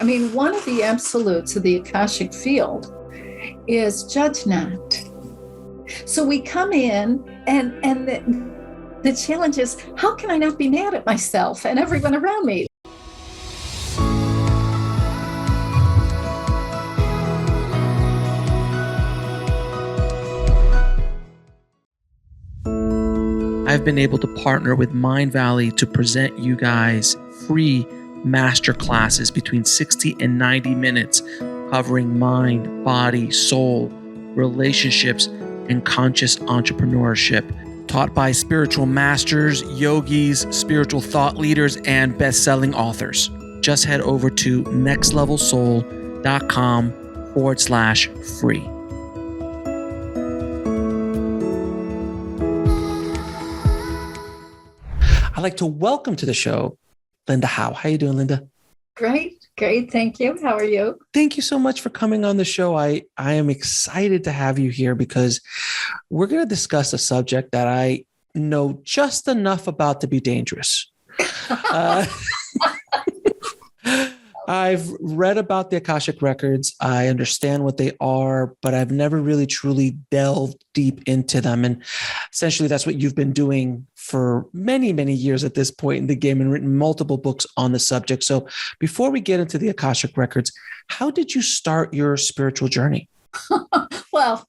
I mean, one of the absolutes of the Akashic field is judge not. So we come in and the challenge is, how can I not be mad at myself and everyone around me? I've been able to partner with Mindvalley to present you guys free masterclasses between 60 and 90 minutes covering mind, body, soul, relationships, and conscious entrepreneurship, taught by spiritual masters, yogis, spiritual thought leaders, and best-selling authors. Just head over to nextlevelsoul.com/free. I'd like to welcome to the show Linda Howe. How you doing, Linda? Great. Thank you. How are you? Thank you so much for coming on the show. I am excited to have you here because we're going to discuss a subject that I know just enough about to be dangerous. I've read about the Akashic Records. I understand what they are, but I've never really truly delved deep into them. And essentially, that's what you've been doing for many, many years at this point in the game and written multiple books on the subject. So before we get into the Akashic Records, how did you start your spiritual journey? Well,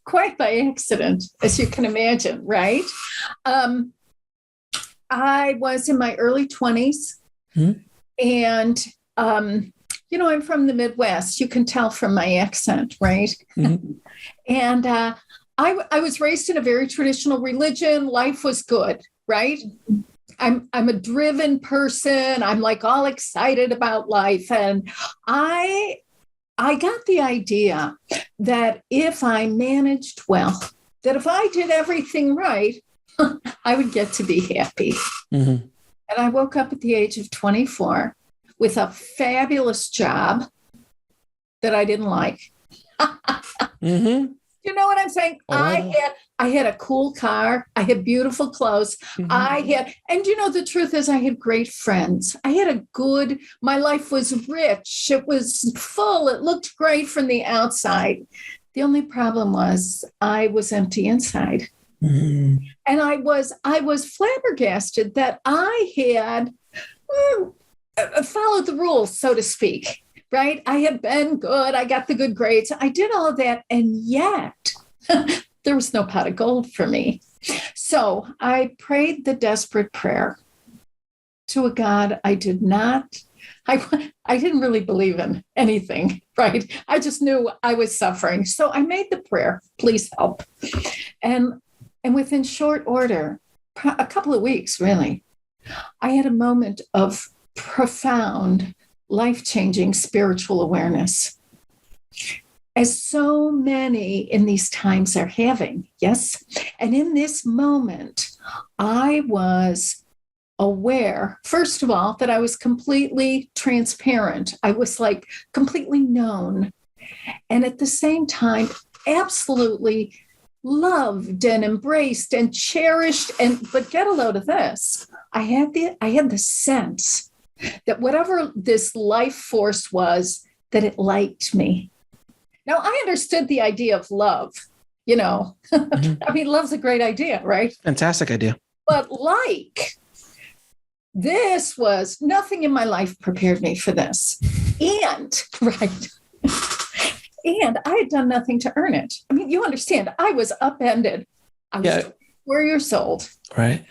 quite by accident, as you can imagine, right? I was in my early 20s. And, I'm from the Midwest. You can tell from my accent, right? Mm-hmm. And I was raised in a very traditional religion. Life was good, right? I'm a driven person. I'm like all excited about life. And I got the idea that if I managed well, that if I did everything right, I would get to be happy. Mm-hmm. And I woke up at the age of 24 with a fabulous job that I didn't like. Mm-hmm. You know what I'm saying? Oh. I had a cool car. I had beautiful clothes. Mm-hmm. And the truth is I had great friends. My life was rich. It was full. It looked great from the outside. The only problem was I was empty inside. Mm-hmm. And I was flabbergasted that I had followed the rules, so to speak, right? I had been good. I got the good grades. I did all of that. And yet there was no pot of gold for me. So I prayed the desperate prayer to a God I didn't really believe in anything, right? I just knew I was suffering. So I made the prayer, please help. And within short order, a couple of weeks, really, I had a moment of profound, life-changing spiritual awareness, as so many in these times are having, yes? And in this moment, I was aware, first of all, that I was completely transparent. I was like completely known. And at the same time, absolutely loved and embraced and cherished. But get a load of this. I had the sense that whatever this life force was, that it liked me. Now, I understood the idea of love, Mm-hmm. I mean, love's a great idea, right? Fantastic idea. But this was nothing in my life prepared me for this. And, right. And I had done nothing to earn it. I mean, you understand, I was upended. I was 4 years old. Right.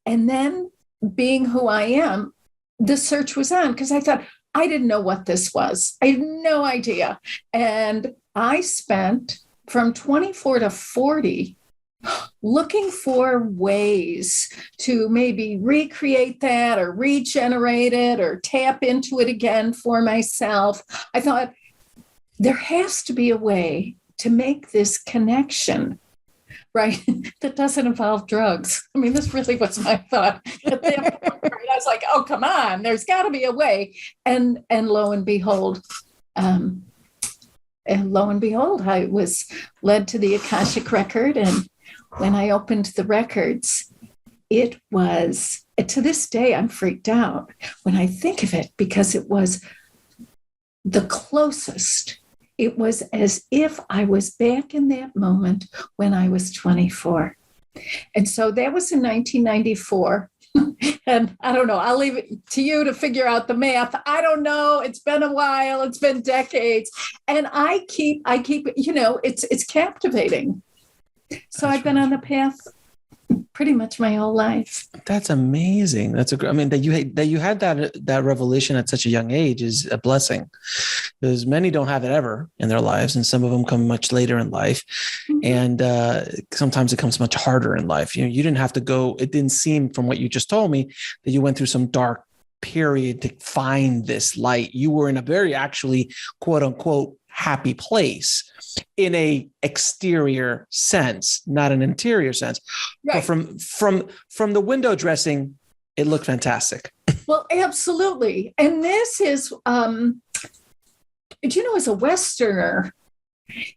And then being who I am, the search was on because I thought, I didn't know what this was. I had no idea. And I spent from 24 to 40 looking for ways to maybe recreate that or regenerate it or tap into it again for myself. I thought, there has to be a way to make this connection, right? That doesn't involve drugs. I mean, this really was my thought at that point. Right? I was like, oh, come on, there's got to be a way. And lo and behold, I was led to the Akashic record. And when I opened the records, it was, to this day, I'm freaked out when I think of it, because it was the closest. It was as if I was back in that moment when I was 24. And so that was in 1994. And I don't know, I'll leave it to you to figure out the math. I don't know. It's been a while. It's been decades. And I keep, it's captivating. So I've been on the path pretty much my whole life. That's amazing. That's I mean, that you had that revelation at such a young age is a blessing, because many don't have it ever in their lives, and some of them come much later in life, and sometimes it comes much harder in life. You didn't have to go. It didn't seem, from what you just told me, that you went through some dark period to find this light. You were in a very, actually, quote unquote, happy place in a exterior sense, not an interior sense. Right. But from the window dressing, it looked fantastic. Well, absolutely. And this is, as a Westerner,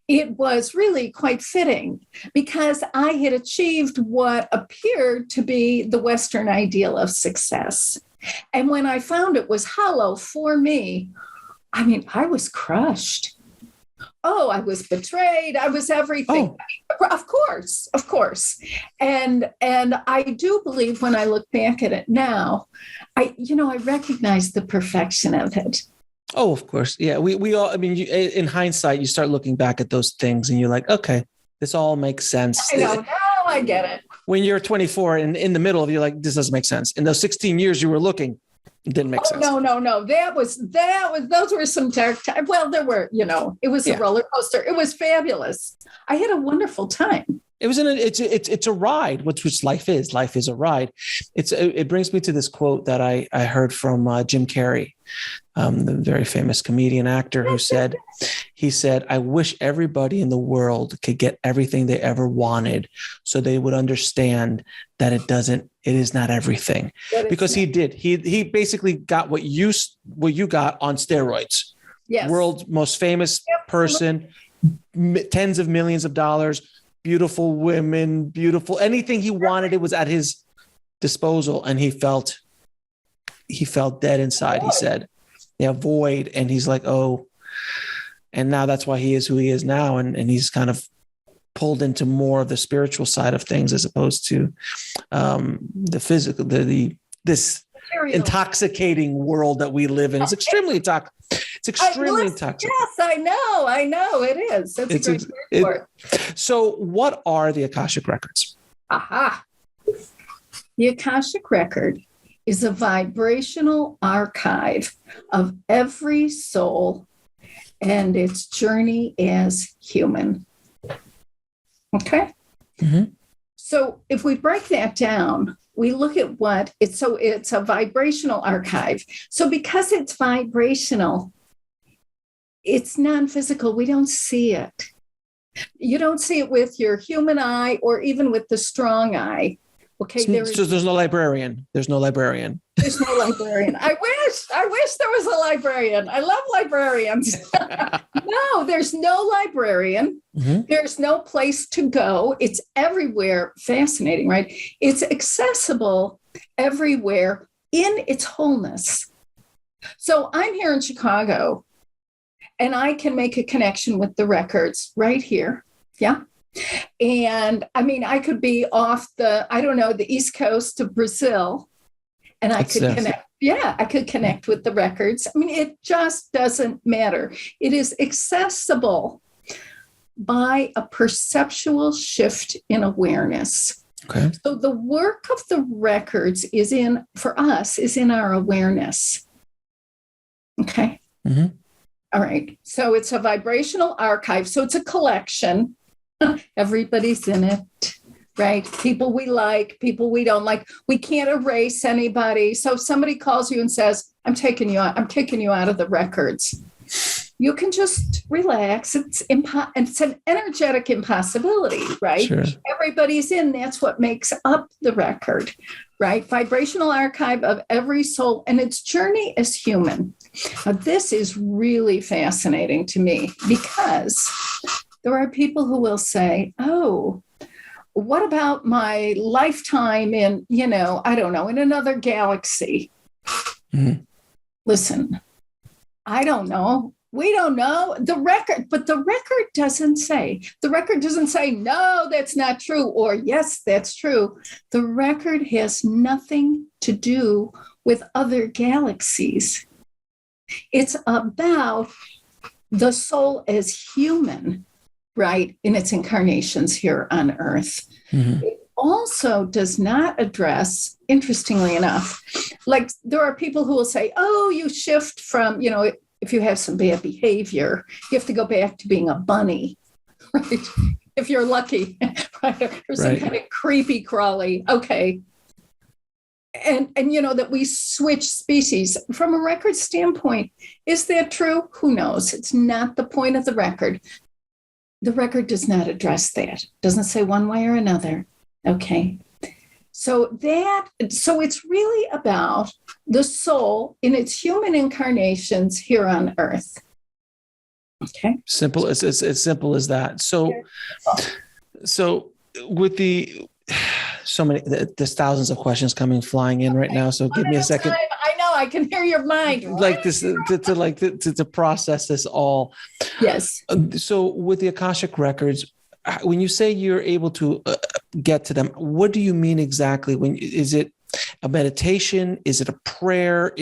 it was really quite fitting, because I had achieved what appeared to be the Western ideal of success. And when I found it was hollow for me, I mean, I was crushed. Oh, I was betrayed. I was everything. Oh. Of course. And I do believe, when I look back at it now, I recognize the perfection of it. Oh, of course. Yeah. We all, I mean, in hindsight, you start looking back at those things and you're like, okay, this all makes sense. I know. Now I get it. When you're 24 and in the middle of, you're like, this doesn't make sense. In those 16 years you were looking, it didn't make sense. No. Those were some dark times. Well, there were, it was a roller coaster. It was fabulous. I had a wonderful time. It was it's a ride, which life is. Life is a ride. It brings me to this quote that I heard from Jim Carrey, the very famous comedian actor, who said, I wish everybody in the world could get everything they ever wanted, so they would understand that it is not everything. Because he did. He basically got what you got on steroids. Yes. World's most famous person, tens of millions of dollars, beautiful women, anything he wanted, it was at his disposal. And he felt dead inside, he said. Yeah, void. And he's like, oh, and now that's why he is who he is now. And he's kind of pulled into more of the spiritual side of things, as opposed to the physical, this intoxicating world that we live in. It's extremely toxic. It's extremely toxic. Yes, I know it is. That's a great word. So what are the Akashic Records? Aha. The Akashic Record is a vibrational archive of every soul and its journey as human. Okay? Mm-hmm. So if we break that down, we look at it's a vibrational archive. So because it's vibrational, it's non-physical. We don't see it. You don't see it with your human eye or even with the strong eye. Okay. So there's no librarian. There's no librarian. There's no librarian. I wish there was a librarian. I love librarians. No, there's no librarian. Mm-hmm. There's no place to go. It's everywhere. Fascinating, right? It's accessible everywhere in its wholeness. So I'm here in Chicago, and I can make a connection with the records right here. Yeah. And I mean, I could be off the East Coast of Brazil, and I could connect. Yeah, I could connect with the records. I mean, it just doesn't matter. It is accessible by a perceptual shift in awareness. Okay. So the work of the records is in our awareness. Okay. Mm-hmm. All right. So it's a vibrational archive. So it's a collection. Everybody's in it, right? People we like, people we don't like. We can't erase anybody. So if somebody calls you and says, I'm kicking you out of the records, you can just relax. It's an energetic impossibility, right? Sure. Everybody's in. That's what makes up the record, right? Vibrational archive of every soul and its journey as human. Now, this is really fascinating to me, because there are people who will say, oh, what about my lifetime in, I don't know, in another galaxy? Mm-hmm. Listen, I don't know. We don't know the record, but the record doesn't say. The record doesn't say, no, that's not true, or yes, that's true. The record has nothing to do with other galaxies. It's about the soul as human, right, in its incarnations here on Earth. Mm-hmm. It also does not address, interestingly enough, like there are people who will say, oh, you shift from, if you have some bad behavior, you have to go back to being a bunny, right? If you're lucky, right? Or some kind of creepy crawly, okay. And that we switch species. From a record standpoint, is that true? Who knows? It's not the point of the record. The record does not address that. It doesn't say one way or another, okay? So it's really about the soul in its human incarnations here on Earth. Okay. Simple. It's as simple as that. So with there's thousands of questions coming flying in right now. So give me a second. I know. I can hear your mind. Like this to process this all. Yes. So with the Akashic Records, when you say you're able to get to them, what do you mean exactly? Is it a meditation? Is it a prayer?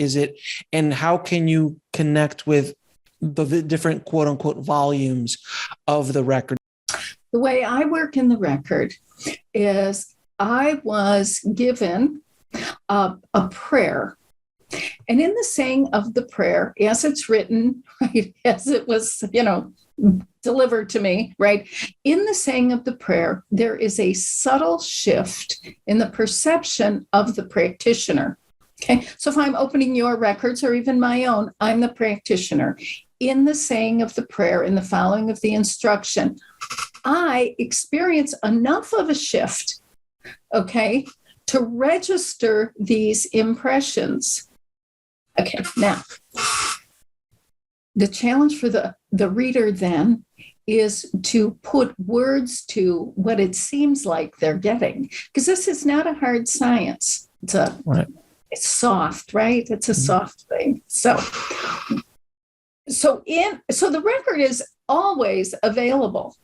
And how can you connect with the different quote unquote volumes of the record? The way I work in the record is I was given a prayer. And in the saying of the prayer, as it's written, right, as it was, delivered to me, right? In the saying of the prayer, there is a subtle shift in the perception of the practitioner. Okay. So if I'm opening your records or even my own, I'm the practitioner. In the saying of the prayer, in the following of the instruction, I experience enough of a shift, okay, to register these impressions. Okay. Now, the challenge for the reader then is to put words to what it seems like they're getting, because this is not a hard science. It's soft, right? It's a soft thing. So the record is always available.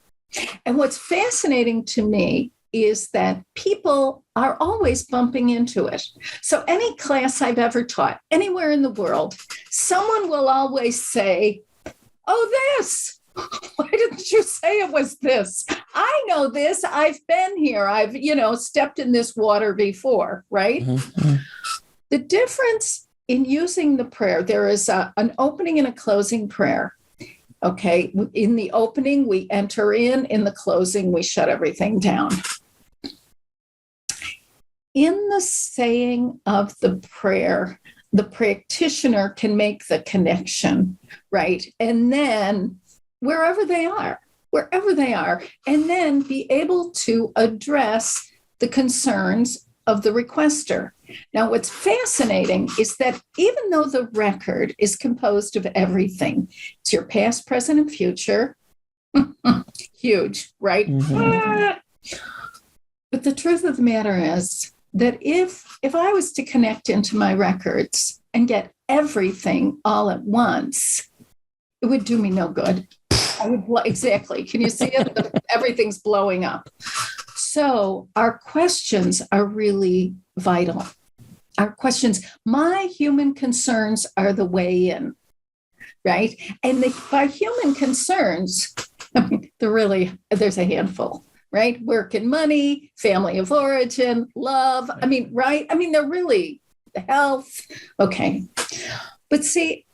And what's fascinating to me is that people are always bumping into it. So any class I've ever taught, anywhere in the world, someone will always say, oh, this. Why didn't you say it was this? I know this. I've been here. I've, stepped in this water before, right? Mm-hmm. The difference in using the prayer, there is an opening and a closing prayer. Okay. In the opening, we enter in the closing, we shut everything down. In the saying of the prayer, the practitioner can make the connection, right? And then wherever they are, and then be able to address the concerns of the requester. Now, what's fascinating is that even though the record is composed of everything, it's your past, present, and future, huge, right? Mm-hmm. But the truth of the matter is that if I was to connect into my records and get everything all at once, it would do me no good. Exactly. Can you see it? Everything's blowing up. So our questions are really vital. Our questions, my human concerns are the way in, right? And by human concerns, there's a handful, right? Work and money, family of origin, love. Right? They're really health. Okay. But see,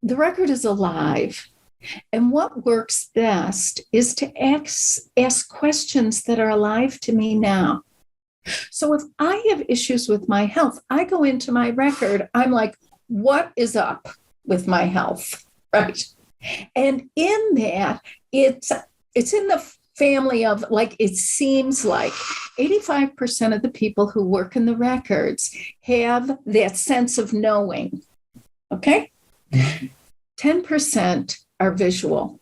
the record is alive. And what works best is to ask questions that are alive to me now. So if I have issues with my health, I go into my record, I'm like, what is up with my health, right? And in that, it's in the family of, like, it seems like 85% of the people who work in the records have that sense of knowing, okay? 10% are visual.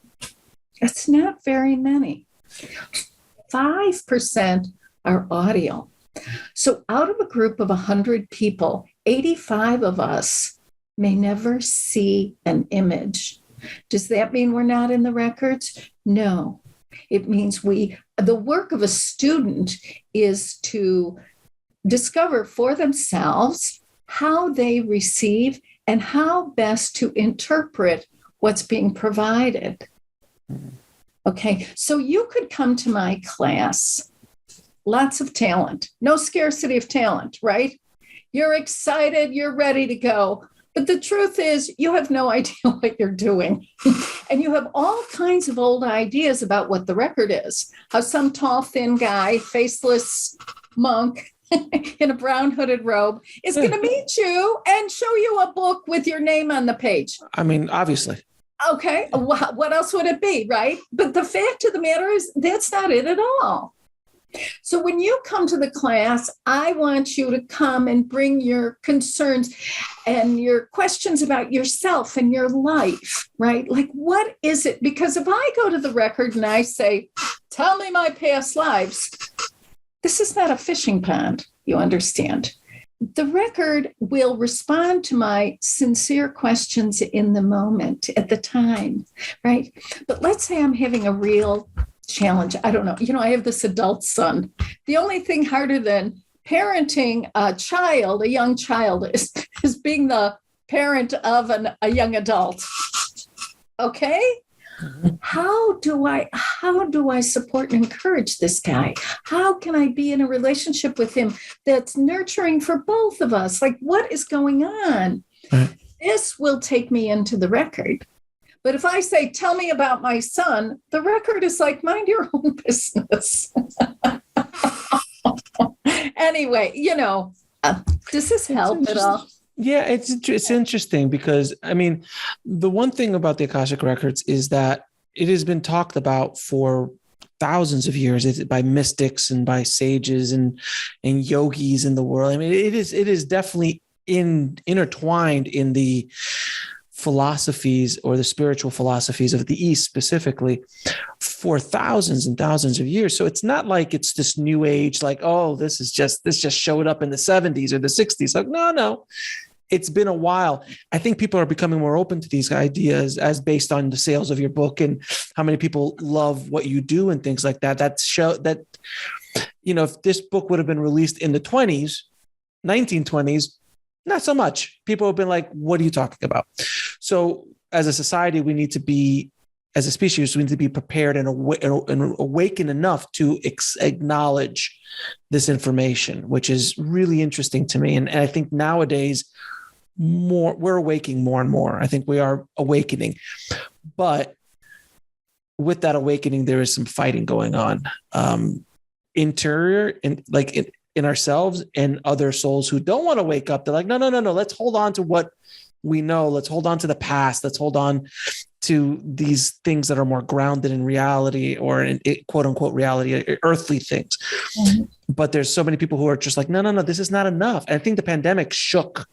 That's not very many. 5% are audio. So out of a group of 100 people, 85 of us may never see an image. Does that mean we're not in the records? No. It means the work of a student is to discover for themselves how they receive and how best to interpret what's being provided. Okay, so you could come to my class, lots of talent, no scarcity of talent, right? You're excited, you're ready to go. But the truth is, you have no idea what you're doing. And you have all kinds of old ideas about what the record is. How some tall, thin guy, faceless monk in a brown hooded robe is going to meet you and show you a book with your name on the page. I mean, obviously. Okay, what else would it be, right? But the fact of the matter is, that's not it at all. So when you come to the class, I want you to come and bring your concerns and your questions about yourself and your life, right? Like, what is it? Because if I go to the record and I say, tell me my past lives, this is not a fishing pond, you understand. The record will respond to my sincere questions in the moment, at the time, right? But let's say I'm having a real challenge. I don't know. I have this adult son. The only thing harder than parenting a young child, is being the parent of a young adult. Okay? How do I support and encourage this guy? How can I be in a relationship with him that's nurturing for both of us? Like, what is going on? Right. This will take me into the record. But if I say, tell me about my son, the record is like, mind your own business. Anyway, does this help at all? Yeah, it's interesting because, I mean, the one thing about the Akashic Records is that it has been talked about for thousands of years by mystics and by sages and yogis in the world. I mean, it is definitely intertwined in the philosophies or the spiritual philosophies of the East specifically for thousands and thousands of years. So it's not like it's this new age, like, oh, this just showed up in the 70s or the 60s. Like, no, it's been a while. I think people are becoming more open to these ideas as based on the sales of your book and how many people love what you do and things like that. If this book would have been released in the 1920s, not so much. People have been like, what are you talking about? So as a society, as a species, we need to be prepared and awakened enough to acknowledge this information, which is really interesting to me. And I think nowadays, we're awakening more and more. I think we are awakening. But with that awakening, there is some fighting going on. Interior and in ourselves and other souls who don't want to wake up. They're like, no. Let's hold on to what we know. Let's hold on to the past. Let's hold on to these things that are more grounded in reality or in quote unquote reality, earthly things. Mm-hmm. But there's so many people who are just like, no, this is not enough. And I think the pandemic shook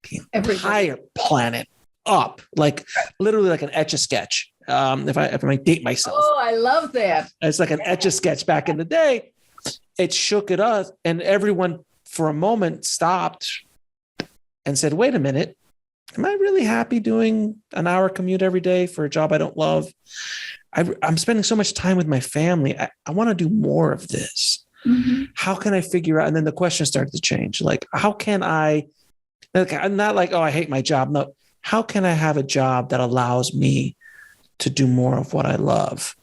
the entire planet up, like literally like an Etch-a-Sketch. If I might date myself. Oh, I love that. It's like an Etch-a-Sketch back in the day. It shook it up, and everyone for a moment stopped and said, wait a minute, am I really happy doing an hour commute every day for a job I don't love? I'm spending so much time with my family. I want to do more of this. Mm-hmm. How can I figure out? And then the question started to change. Like, how can I'm not like, oh, I hate my job. No, how can I have a job that allows me to do more of what I love?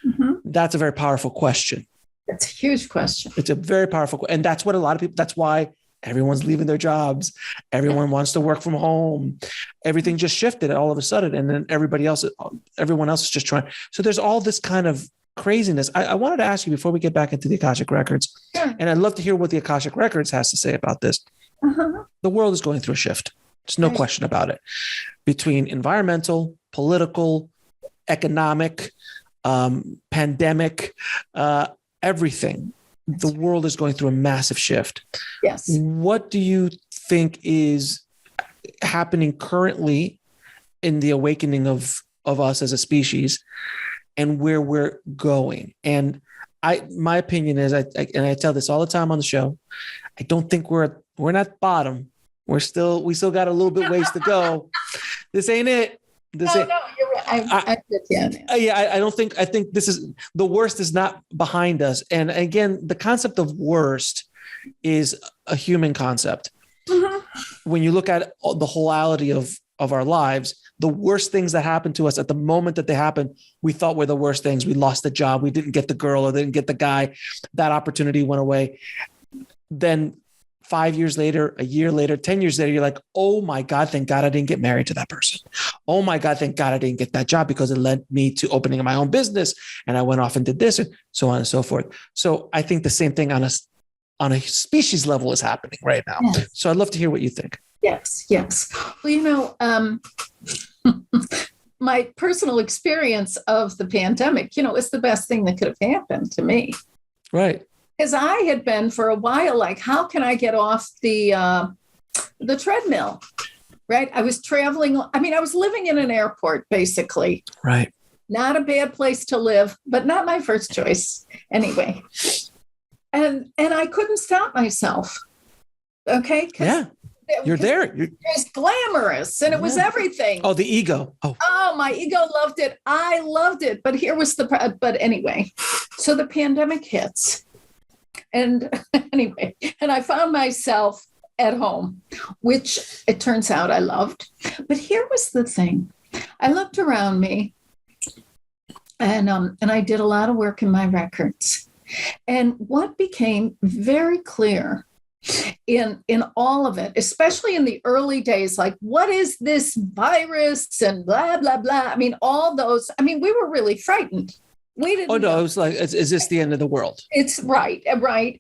Mm-hmm. That's a very powerful question. That's a huge question. It's a very powerful, and that's what a lot of people, that's why everyone's leaving their jobs. Everyone wants to work from home. Everything just shifted all of a sudden. And then everyone else is just trying. So there's all this kind of craziness. I wanted to ask you before we get back into the Akashic Records, sure. And I'd love to hear what the Akashic Records has to say about this. Uh-huh. The world is going through a shift. There's no question about it. Between environmental, political, economic, pandemic, everything. The world is going through a massive shift. Yes. What do you think is happening currently in the awakening of us as a species and where we're going? And my opinion is, and I tell this all the time on the show, I don't think we're not bottom. We still got a little bit ways to go. This ain't it. No, you're right. I'm with you. Yeah, I think this is, the worst is not behind us. And again, the concept of worst is a human concept. Mm-hmm. When you look at the wholeality of our lives, the worst things that happen to us at the moment that they happen, we thought were the worst things. We lost the job. We didn't get the girl or didn't get the guy. That opportunity went away. Then 5 years later, a year later, 10 years later, you're like, oh my God, thank God I didn't get married to that person. Oh my God, thank God I didn't get that job, because it led me to opening my own business. And I went off and did this, and so on and so forth. So I think the same thing on a species level is happening right now. Yes. So I'd love to hear what you think. Yes. Well, my personal experience of the pandemic, is the best thing that could have happened to me. Right. Because I had been for a while like, how can I get off the treadmill? Right. I was traveling. I mean, I was living in an airport, basically. Right. Not a bad place to live, but not my first choice anyway. And I couldn't stop myself. Okay. Yeah. You're there. It was glamorous and it was everything. Oh, the ego. Oh, my ego loved it. I loved it. But here was but anyway, so the pandemic hits. And anyway, and I found myself at home, which it turns out I loved. But here was the thing. I looked around me and I did a lot of work in my records. And what became very clear in all of it, especially in the early days, like, what is this virus and blah, blah, blah. I mean, all those, we were really frightened. We didn't. Oh, no, it was like, is this the end of the world? It's right.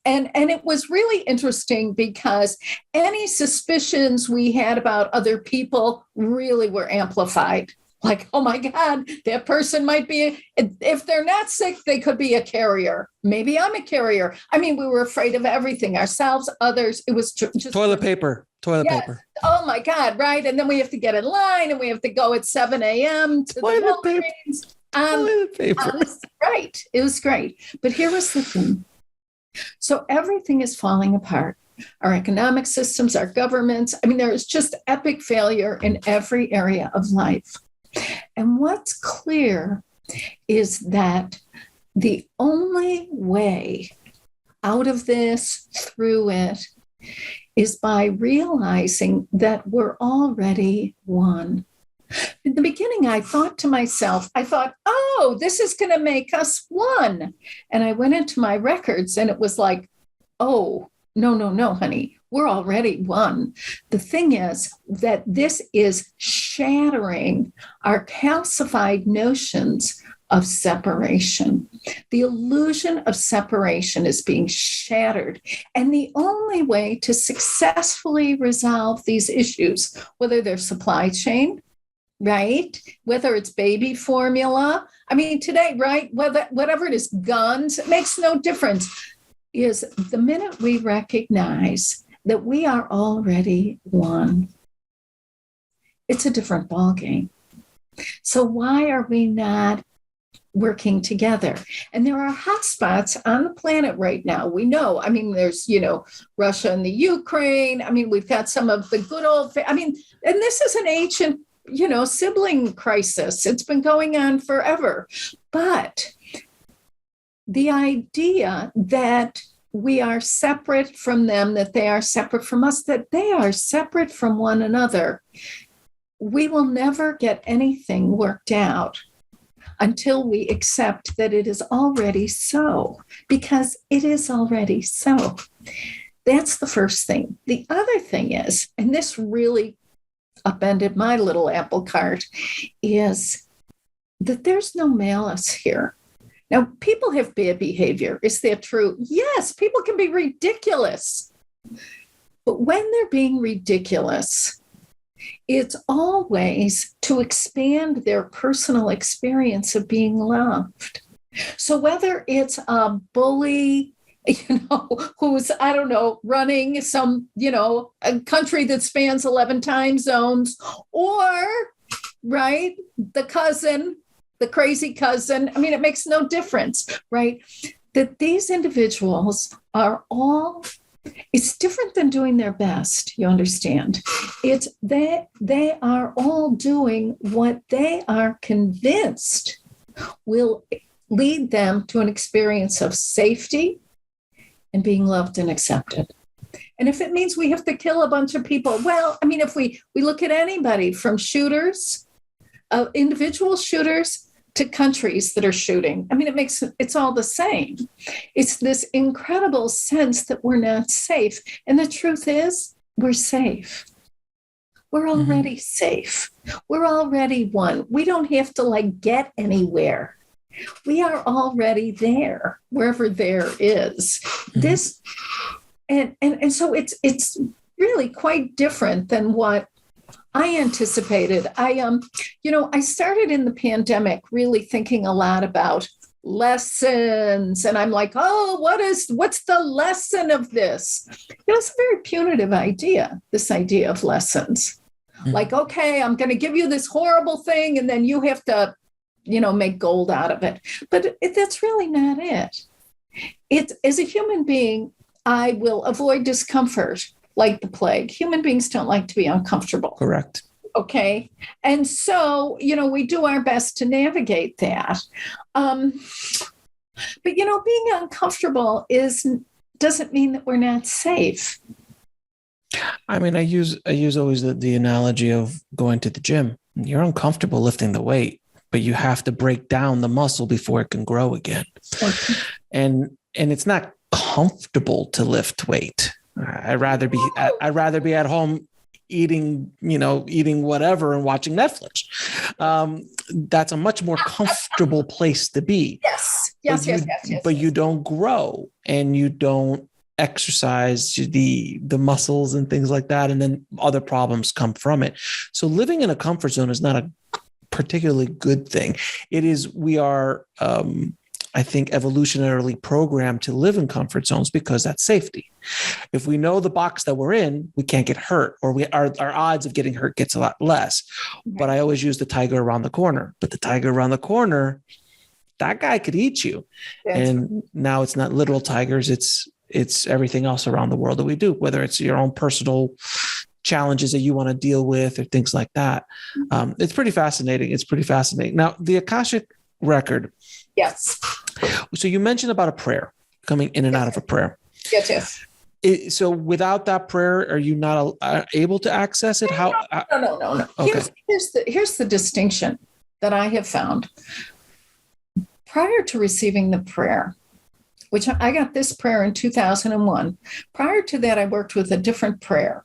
And it was really interesting because any suspicions we had about other people really were amplified. Like, oh my God, that person might be, if they're not sick, they could be a carrier. Maybe I'm a carrier. We were afraid of everything, ourselves, others. It was just toilet paper. Paper. Oh my God, right. And then we have to get in line and we have to go at 7 a.m. to toilet the paper. Toilet paper. Right. It was great. But here was the thing. So everything is falling apart. Our economic systems, our governments. There is just epic failure in every area of life. And what's clear is that the only way out of this, through it, is by realizing that we're already one. In the beginning, I thought to myself, oh, this is going to make us one. And I went into my records and it was like, oh, no, honey. We're already one. The thing is that this is shattering our calcified notions of separation. The illusion of separation is being shattered. And the only way to successfully resolve these issues, whether they're supply chain, right? Whether it's baby formula, today, right? Whatever it is, guns, it makes no difference, is the minute we recognize that we are already one, it's a different ballgame. So why are we not working together? And there are hotspots on the planet right now. We know, there's, Russia and the Ukraine. We've got some of the good old, and this is an ancient, sibling crisis. It's been going on forever. But the idea that we are separate from them, that they are separate from us, that they are separate from one another, we will never get anything worked out until we accept that it is already so, because it is already so. That's the first thing. The other thing is, and this really upended my little apple cart, is that there's no malice here. Now, people have bad behavior. Is that true? Yes, people can be ridiculous. But when they're being ridiculous, it's always to expand their personal experience of being loved. So whether it's a bully, who's, running some, a country that spans 11 time zones, or, right, the cousin, the crazy cousin. It makes no difference, right? that these individuals are all, it's different than doing their best, you understand. It's they are all doing what they are convinced will lead them to an experience of safety and being loved and accepted. And if it means we have to kill a bunch of people, well, I mean, if we look at anybody from shooters, individual shooters, to countries that are shooting, I mean, it's all the same. It's this incredible sense that we're not safe. And the truth is, we're safe. We're already safe. We're already one. We don't have to get anywhere. We are already there, wherever there is. This, and so it's really quite different than what I anticipated. I started in the pandemic really thinking a lot about lessons. And I'm like, oh, what's the lesson of this? It's a very punitive idea, this idea of lessons. Like, okay, I'm going to give you this horrible thing, and then you have to, make gold out of it. But that's really not it. It's, as a human being, I will avoid discomfort like the plague. Human beings don't like to be uncomfortable. Correct. Okay. And so, we do our best to navigate that. But, being uncomfortable doesn't mean that we're not safe. I mean, I use always the analogy of going to the gym. You're uncomfortable lifting the weight, but you have to break down the muscle before it can grow again. Okay. And it's not comfortable to lift weight. I'd rather be at home eating whatever and watching Netflix. That's a much more comfortable place to be. Yes. But you don't grow and you don't exercise the muscles and things like that. And then other problems come from it. So living in a comfort zone is not a particularly good thing. It is, we are, I think, evolutionarily programmed to live in comfort zones because that's safety. If we know the box that we're in, we can't get hurt, or our odds of getting hurt gets a lot less. Okay. But I always use the tiger around the corner. But the tiger around the corner, that guy could eat you. And now it's not literal tigers. It's everything else around the world that we do, whether it's your own personal challenges that you want to deal with or things like that. It's pretty fascinating. Now, the Akashic record. Yes. So you mentioned about a prayer, coming in and out of a prayer. Yes. So without that prayer, are you not able to access it? No. Okay. Here's the distinction that I have found. Prior to receiving the prayer, which I got this prayer in 2001. Prior to that, I worked with a different prayer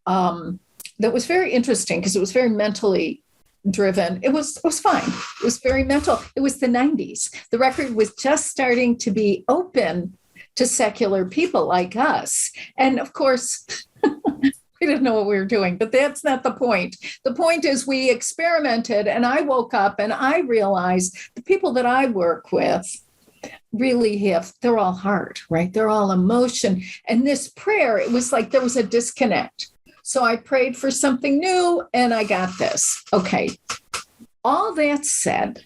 that was very interesting because it was very mentally driven. It was fine. It was very mental. It was the 90s. The record was just starting to be open to secular people like us. And of course, we didn't know what we were doing, but that's not the point. The point is we experimented, and I woke up and I realized the people that I work with really they're all heart, right? They're all emotion. And this prayer, it was like there was a disconnect. So I prayed for something new and I got this. Okay. All that said,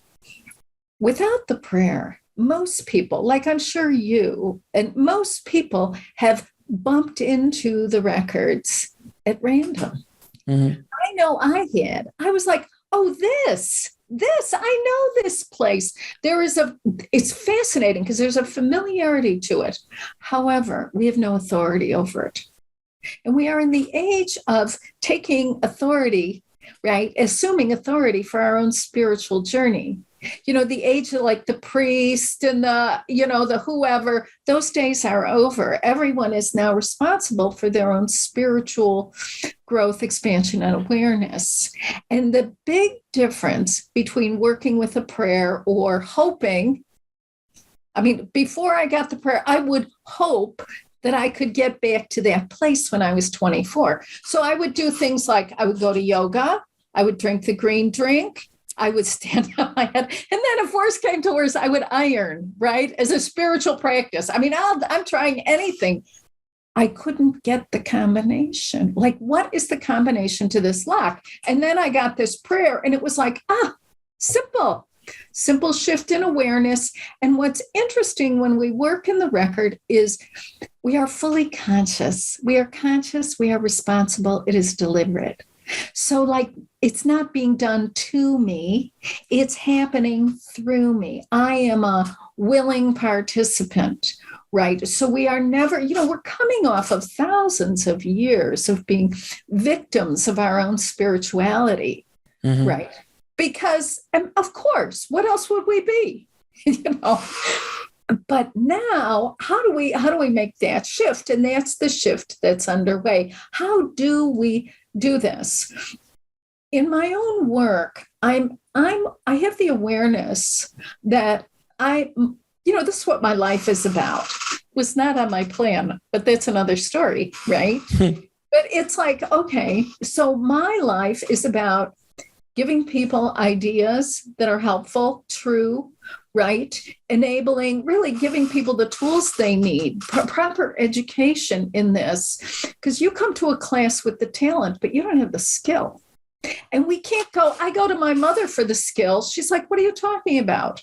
without the prayer, most people, like I'm sure you, and most people have bumped into the records at random. Mm-hmm. I know I had. I was like, oh, this, I know this place. It's fascinating because there's a familiarity to it. However, we have no authority over it. And we are in the age of taking authority, right? Assuming authority for our own spiritual journey. The age of like the priest and the whoever, those days are over. Everyone is now responsible for their own spiritual growth, expansion, and awareness. And the big difference between working with a prayer or hoping, before I got the prayer, I would hope that I could get back to that place when I was 24. So I would do things like I would go to yoga, I would drink the green drink, I would stand on my head. And then if worse came to worse, I would iron, right? As a spiritual practice. I'm trying anything. I couldn't get the combination. Like, what is the combination to this lock? And then I got this prayer and it was like, simple. simple shift in awareness. And what's interesting when we work in the record is we are fully conscious. We are conscious. We are responsible. It is deliberate. So like, it's not being done to me. It's happening through me. I am a willing participant. Right. So we are never, we're coming off of thousands of years of being victims of our own spirituality. Mm-hmm. Right. Because, of course, what else would we be? But now, how do we make that shift? And that's the shift that's underway. How do we do this? In my own work, I have the awareness that this is what my life is about. It was not on my plan, but that's another story, right? But it's like, okay, so my life is about giving people ideas that are helpful, true, right? Enabling, really giving people the tools they need, proper education in this. Because you come to a class with the talent, but you don't have the skill. And we can't go, I go to my mother for the skill. She's like, what are you talking about?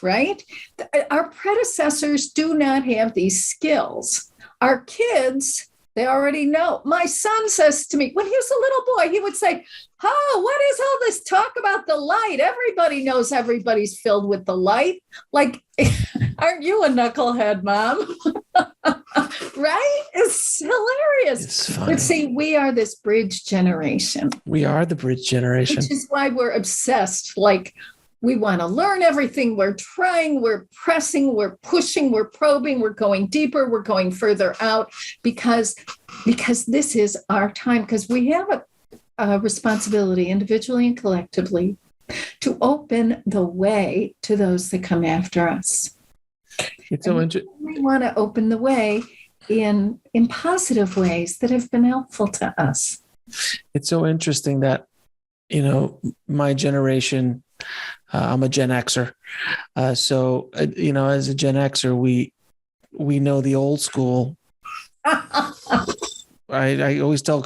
Right? Our predecessors do not have these skills. Our kids, they already know. My son says to me, when he was a little boy, he would say, oh, what is all this talk about the light? Everybody knows everybody's filled with the light. Like, aren't you a knucklehead, Mom? Right? It's hilarious. It's funny. But see, we are this bridge generation. We are the bridge generation. Which is why we're obsessed. Like, we want to learn everything. We're trying, we're pressing, we're pushing, we're probing, we're going deeper, we're going further out because this is our time, because we have a responsibility individually and collectively to open the way to those that come after us. It's so interesting. We want to open the way in positive ways that have been helpful to us. It's so interesting that, my generation, I'm a Gen Xer. So, as a Gen Xer, we know the old school. I always tell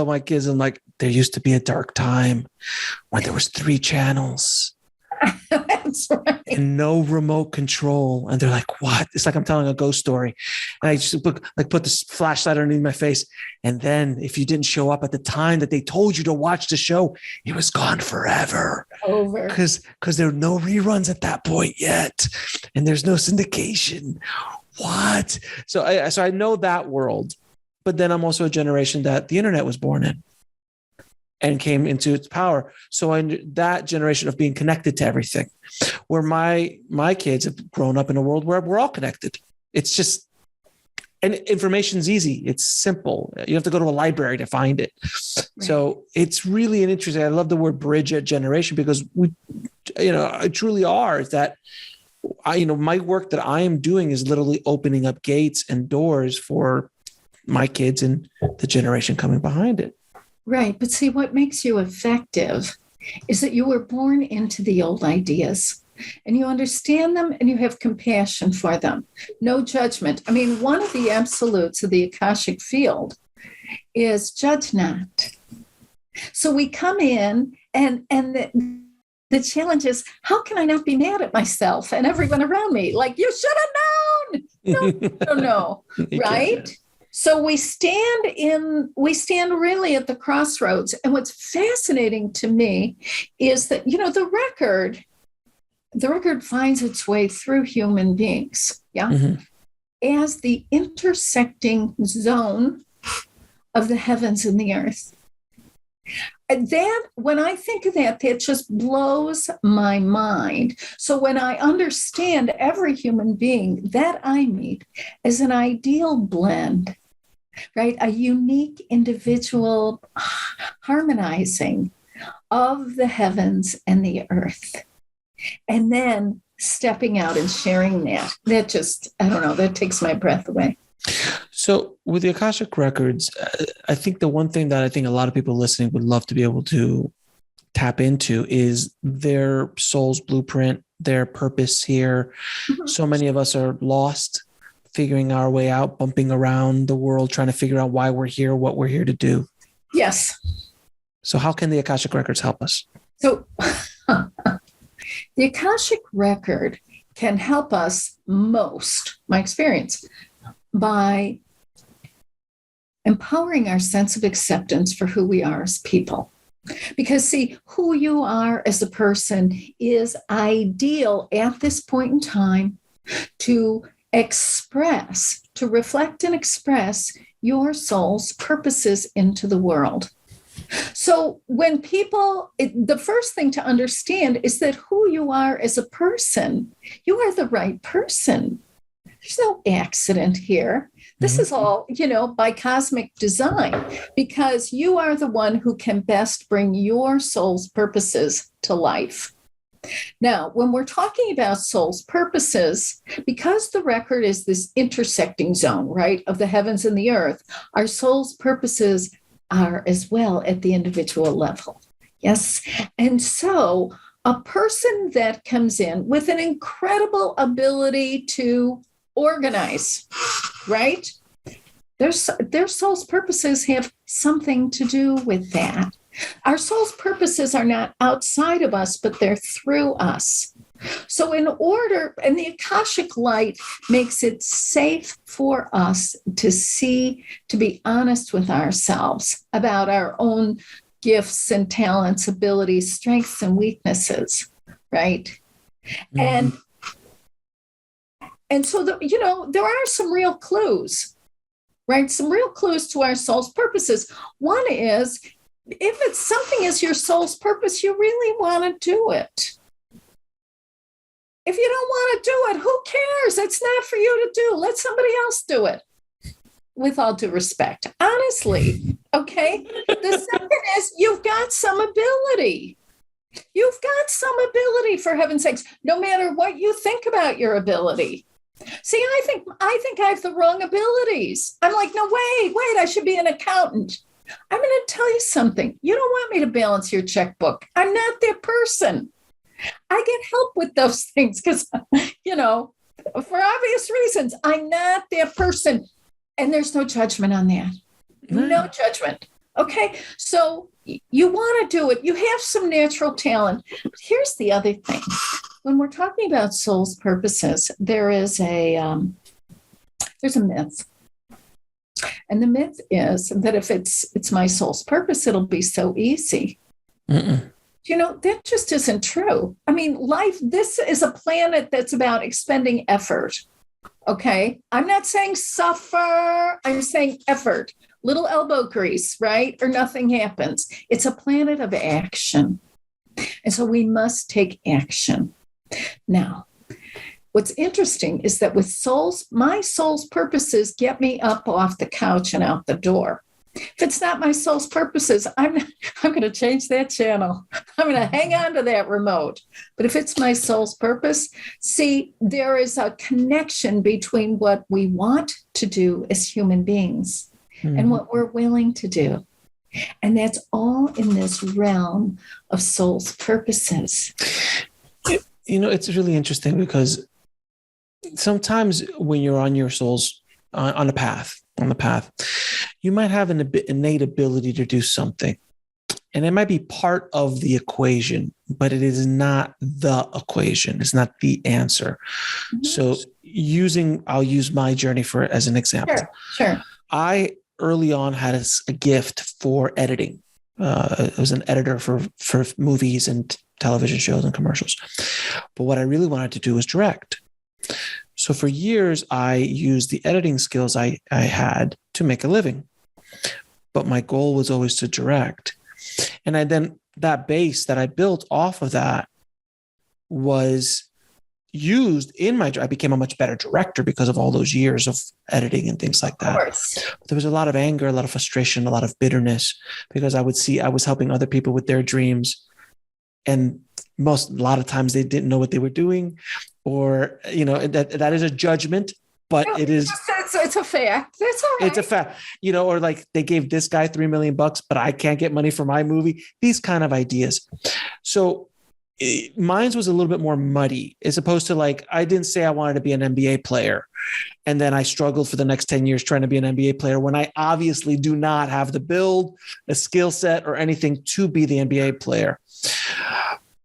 my kids, I'm like, there used to be a dark time when there was 3 channels. That's right. And no remote control. And they're like, what? It's like I'm telling a ghost story. And I just put this flashlight underneath my face. And then if you didn't show up at the time that they told you to watch the show, it was gone forever. Over. Because there are no reruns at that point yet. And there's no syndication. What? So I know that world. But then I'm also a generation that the internet was born in and came into its power. So that generation of being connected to everything, where my kids have grown up in a world where we're all connected. It's just, and information's easy. It's simple. You have to go to a library to find it. Right. So it's really an interesting, I love the word bridge generation, because we, I truly are, is that my work that I am doing is literally opening up gates and doors for my kids and the generation coming behind it. Right. But see, what makes you effective is that you were born into the old ideas and you understand them and you have compassion for them. No judgment. I mean, one of the absolutes of the Akashic field is judge not. So we come in and the challenge is, how can I not be mad at myself and everyone around me? Like, you should have known. No, right? So we stand really at the crossroads. And what's fascinating to me is that, the record finds its way through human beings, as the intersecting zone of the heavens and the earth. That, when I think of that just blows my mind. So when I understand every human being that I meet as an ideal blend, right? A unique individual harmonizing of the heavens and the earth. And then stepping out and sharing that just, I don't know, that takes my breath away. So with the Akashic Records, I think the one thing that I think a lot of people listening would love to be able to tap into is their soul's blueprint, their purpose here. Mm-hmm. So many of us are lost, figuring our way out, bumping around the world, trying to figure out why we're here, what we're here to do. Yes. So how can the Akashic Records help us? So The Akashic record can help us most, my experience, by empowering our sense of acceptance for who we are as people. Because, see, who you are as a person is ideal at this point in time to express, to reflect and express your soul's purposes into the world. So when people, the first thing to understand is that who you are as a person, you are the right person. There's no accident here. This is all, by cosmic design, because you are the one who can best bring your soul's purposes to life. Now, when we're talking about soul's purposes, because the record is this intersecting zone, right, of the heavens and the earth, our soul's purposes are as well at the individual level. Yes. And so a person that comes in with an incredible ability to organize, right? Their soul's purposes have something to do with that. Our soul's purposes are not outside of us, but they're through us. So and the Akashic light makes it safe for us to see, to be honest with ourselves about our own gifts and talents, abilities, strengths and weaknesses, right? Mm-hmm. And so, there are some real clues, right? Some real clues to our soul's purposes. One is, if it's something is your soul's purpose, you really want to do it. If you don't want to do it, who cares? It's not for you to do. Let somebody else do it. With all due respect, honestly, okay? The second is you've got some ability. You've got some ability, for heaven's sakes, no matter what you think about your ability. See, I think I have the wrong abilities. I'm like, no, wait, I should be an accountant. I'm going to tell you something. You don't want me to balance your checkbook. I'm not that person. I get help with those things because, for obvious reasons, I'm not that person. And there's no judgment on that. No judgment. Okay. So you want to do it. You have some natural talent. But here's the other thing. When we're talking about soul's purposes, there's a myth. And the myth is that if it's my soul's purpose, it'll be so easy. Mm-mm. That just isn't true. I mean, this is a planet that's about expending effort. Okay. I'm not saying suffer. I'm saying effort, little elbow grease, right? Or nothing happens. It's a planet of action. And so we must take action. Now, what's interesting is that with my soul's purposes get me up off the couch and out the door. If it's not my soul's purposes, I'm going to change that channel. I'm going to hang on to that remote. But if it's my soul's purpose, see, there is a connection between what we want to do as human beings and what we're willing to do. And that's all in this realm of soul's purposes. It's really interesting because sometimes when you're on your soul's on the path, you might have an innate ability to do something, and it might be part of the equation, but it is not the equation. It's not the answer. Mm-hmm. So I'll use my journey as an example. Sure. I early on had a gift for editing. I was an editor for movies and television shows and commercials. But what I really wanted to do was direct. So for years, I used the editing skills I had to make a living. But my goal was always to direct. And then that base that I built off of that was used I became a much better director because of all those years of editing and things like that. Of course. But there was a lot of anger, a lot of frustration, a lot of bitterness because I was helping other people with their dreams. And a lot of times they didn't know what they were doing, or, that is a judgment, but it is. It's a fact. That's all right. It's a fact, or like they gave this guy $3 million, but I can't get money for my movie. These kind of ideas. So mine was a little bit more muddy as opposed to like, I didn't say I wanted to be an NBA player. And then I struggled for the next 10 years trying to be an NBA player when I obviously do not have the build, a skill set or anything to be the NBA player.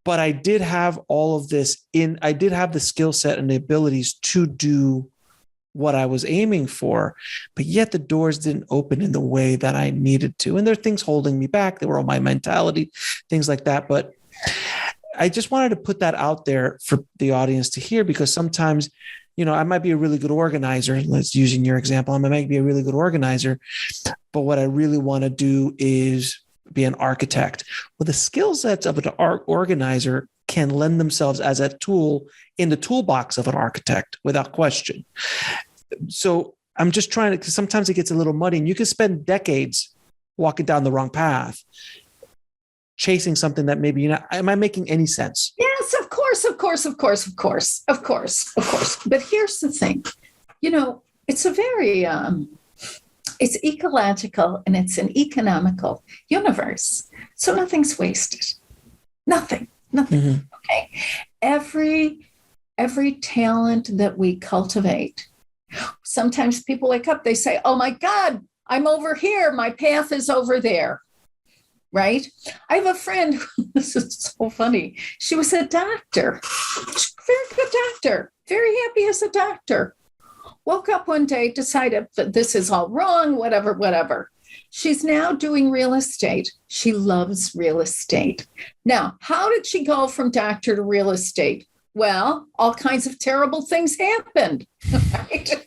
But I did have all of this I did have the skill set and the abilities to do what I was aiming for, but yet the doors didn't open in the way that I needed to. And there are things holding me back. They were all my mentality, things like that. But I just wanted to put that out there for the audience to hear, because sometimes, I might be a really good organizer. Let's using your example. I might be a really good organizer, but what I really want to do is be an architect. Well, the skill sets of an organizer can lend themselves as a tool in the toolbox of an architect without question. So I'm just trying to, because sometimes it gets a little muddy, and you can spend decades walking down the wrong path, chasing something that maybe you're not. Am I making any sense? Yes, of course. But here's the thing, it's a very, it's ecological and it's an economical universe. So nothing's wasted. Nothing. Mm-hmm. Okay. Every talent that we cultivate, sometimes people wake up, they say, oh my God, I'm over here. My path is over there. Right? I have a friend, this is so funny. She was a doctor, very good doctor, very happy as a doctor. Woke up one day, decided that this is all wrong, whatever. She's now doing real estate. She loves real estate. Now, how did she go from doctor to real estate? Well, all kinds of terrible things happened, right?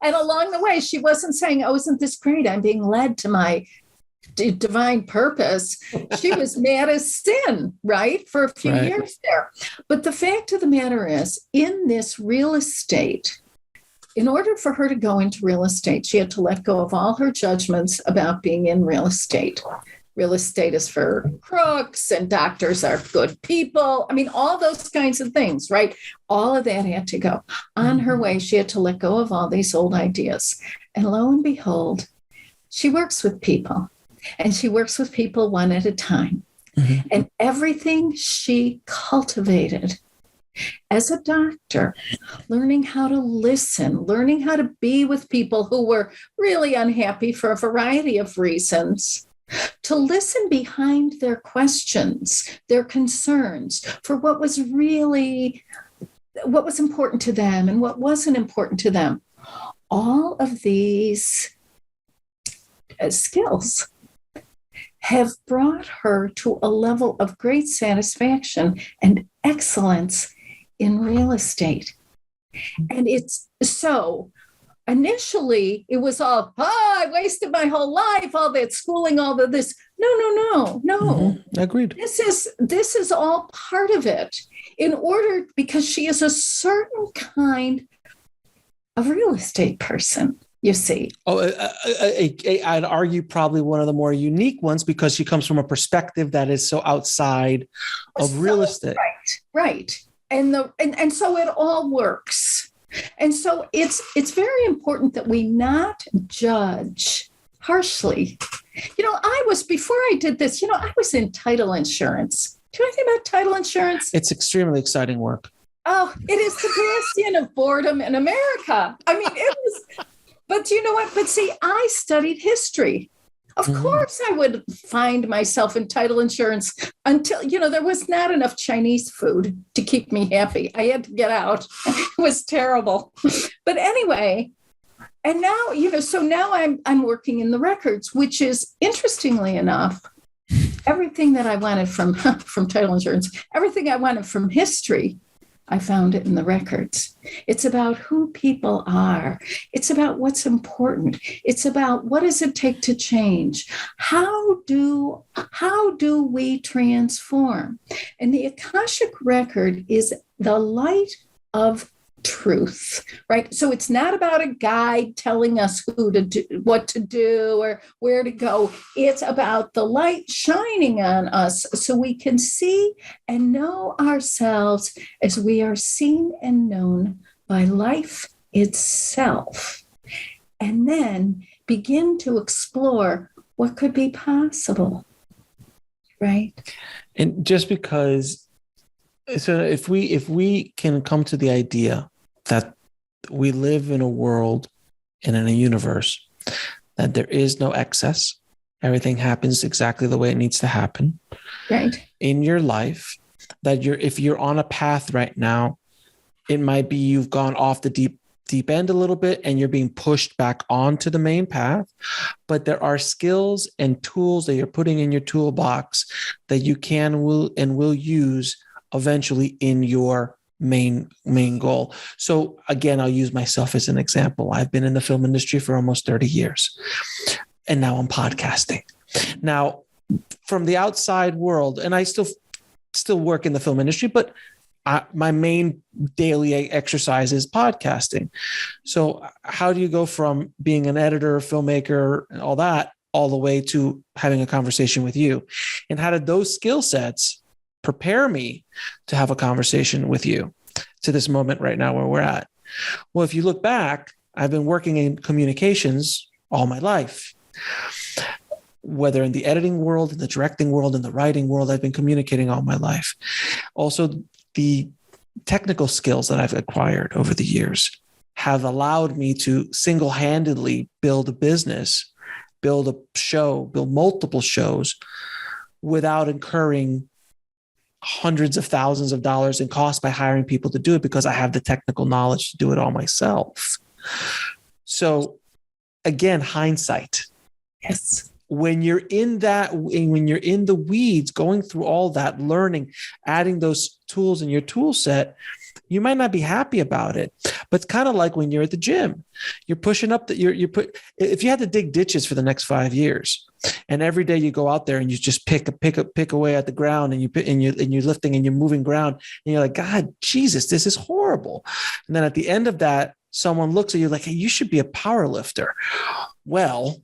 And along the way, she wasn't saying, oh, isn't this great? I'm being led to my divine purpose. She was mad as sin, right? For a few years there. But the fact of the matter is, in this real estate, in order for her to go into real estate, she had to let go of all her judgments about being in real estate. Real estate is for crooks and doctors are good people. I mean, all those kinds of things, right? All of that had to go. On her way, she had to let go of all these old ideas. And lo and behold, she works with people. And she works with people one at a time. Mm-hmm. And everything she cultivated as a doctor, learning how to listen, learning how to be with people who were really unhappy for a variety of reasons, to listen behind their questions, their concerns, for what was important to them and what wasn't important to them. All of these skills have brought her to a level of great satisfaction and excellence in real estate. And it's so, initially it was all, I wasted my whole life, all that schooling, all of this. No. Mm-hmm. Agreed. This is all part of it, because she is a certain kind of real estate person. You see. I'd argue probably one of the more unique ones, because she comes from a perspective that is so outside of real estate. Right. And so it all works. And so it's very important that we not judge harshly. Before I did this, I was in title insurance. Do you know anything about title insurance? It's extremely exciting work. Oh, it is the bastion of boredom in America. I mean, it was. But you know what? But see, I studied history. Of course, I would find myself in title insurance until, there was not enough Chinese food to keep me happy. I had to get out. It was terrible. But anyway, and now, so now I'm working in the records, which is, interestingly enough, everything that I wanted from title insurance, everything I wanted from history, I found it in the records. It's about who people are. It's about what's important. It's about what does it take to change? How do we transform? And the Akashic Record is the light of truth, right? So it's not about a guide telling us what to do or where to go. It's about the light shining on us so we can see and know ourselves as we are seen and known by life itself. And then begin to explore what could be possible, right? And just because, so if we can come to the idea that we live in a world and in a universe that there is no excess. Everything happens exactly the way it needs to happen. Right. In your life, that if you're on a path right now, it might be you've gone off the deep end a little bit and you're being pushed back onto the main path, but there are skills and tools that you're putting in your toolbox that you will use eventually in your main goal. So again, I'll use myself as an example. I've been in the film industry for almost 30 years, and now I'm podcasting. Now, from the outside world, and I still work in the film industry, but my main daily exercise is podcasting. So how do you go from being an editor, filmmaker, and all that, all the way to having a conversation with you? And how did those skill sets prepare me to have a conversation with you to this moment right now where we're at? Well, if you look back, I've been working in communications all my life. Whether in the editing world, in the directing world, in the writing world, I've been communicating all my life. Also, the technical skills that I've acquired over the years have allowed me to single-handedly build a business, build a show, build multiple shows without incurring hundreds of thousands of dollars in cost by hiring people to do it, because I have the technical knowledge to do it all myself. So again, hindsight. Yes. When you're in the weeds, going through all that, learning, adding those tools in your tool set, you might not be happy about it. But it's kind of like when you're at the gym, you're pushing up if you had to dig ditches for the next 5 years, and every day you go out there and you just pick away at the ground, and you're lifting and you're moving ground, and you're like, God, Jesus, this is horrible. And then at the end of that, someone looks at you like, hey, you should be a power lifter. Well,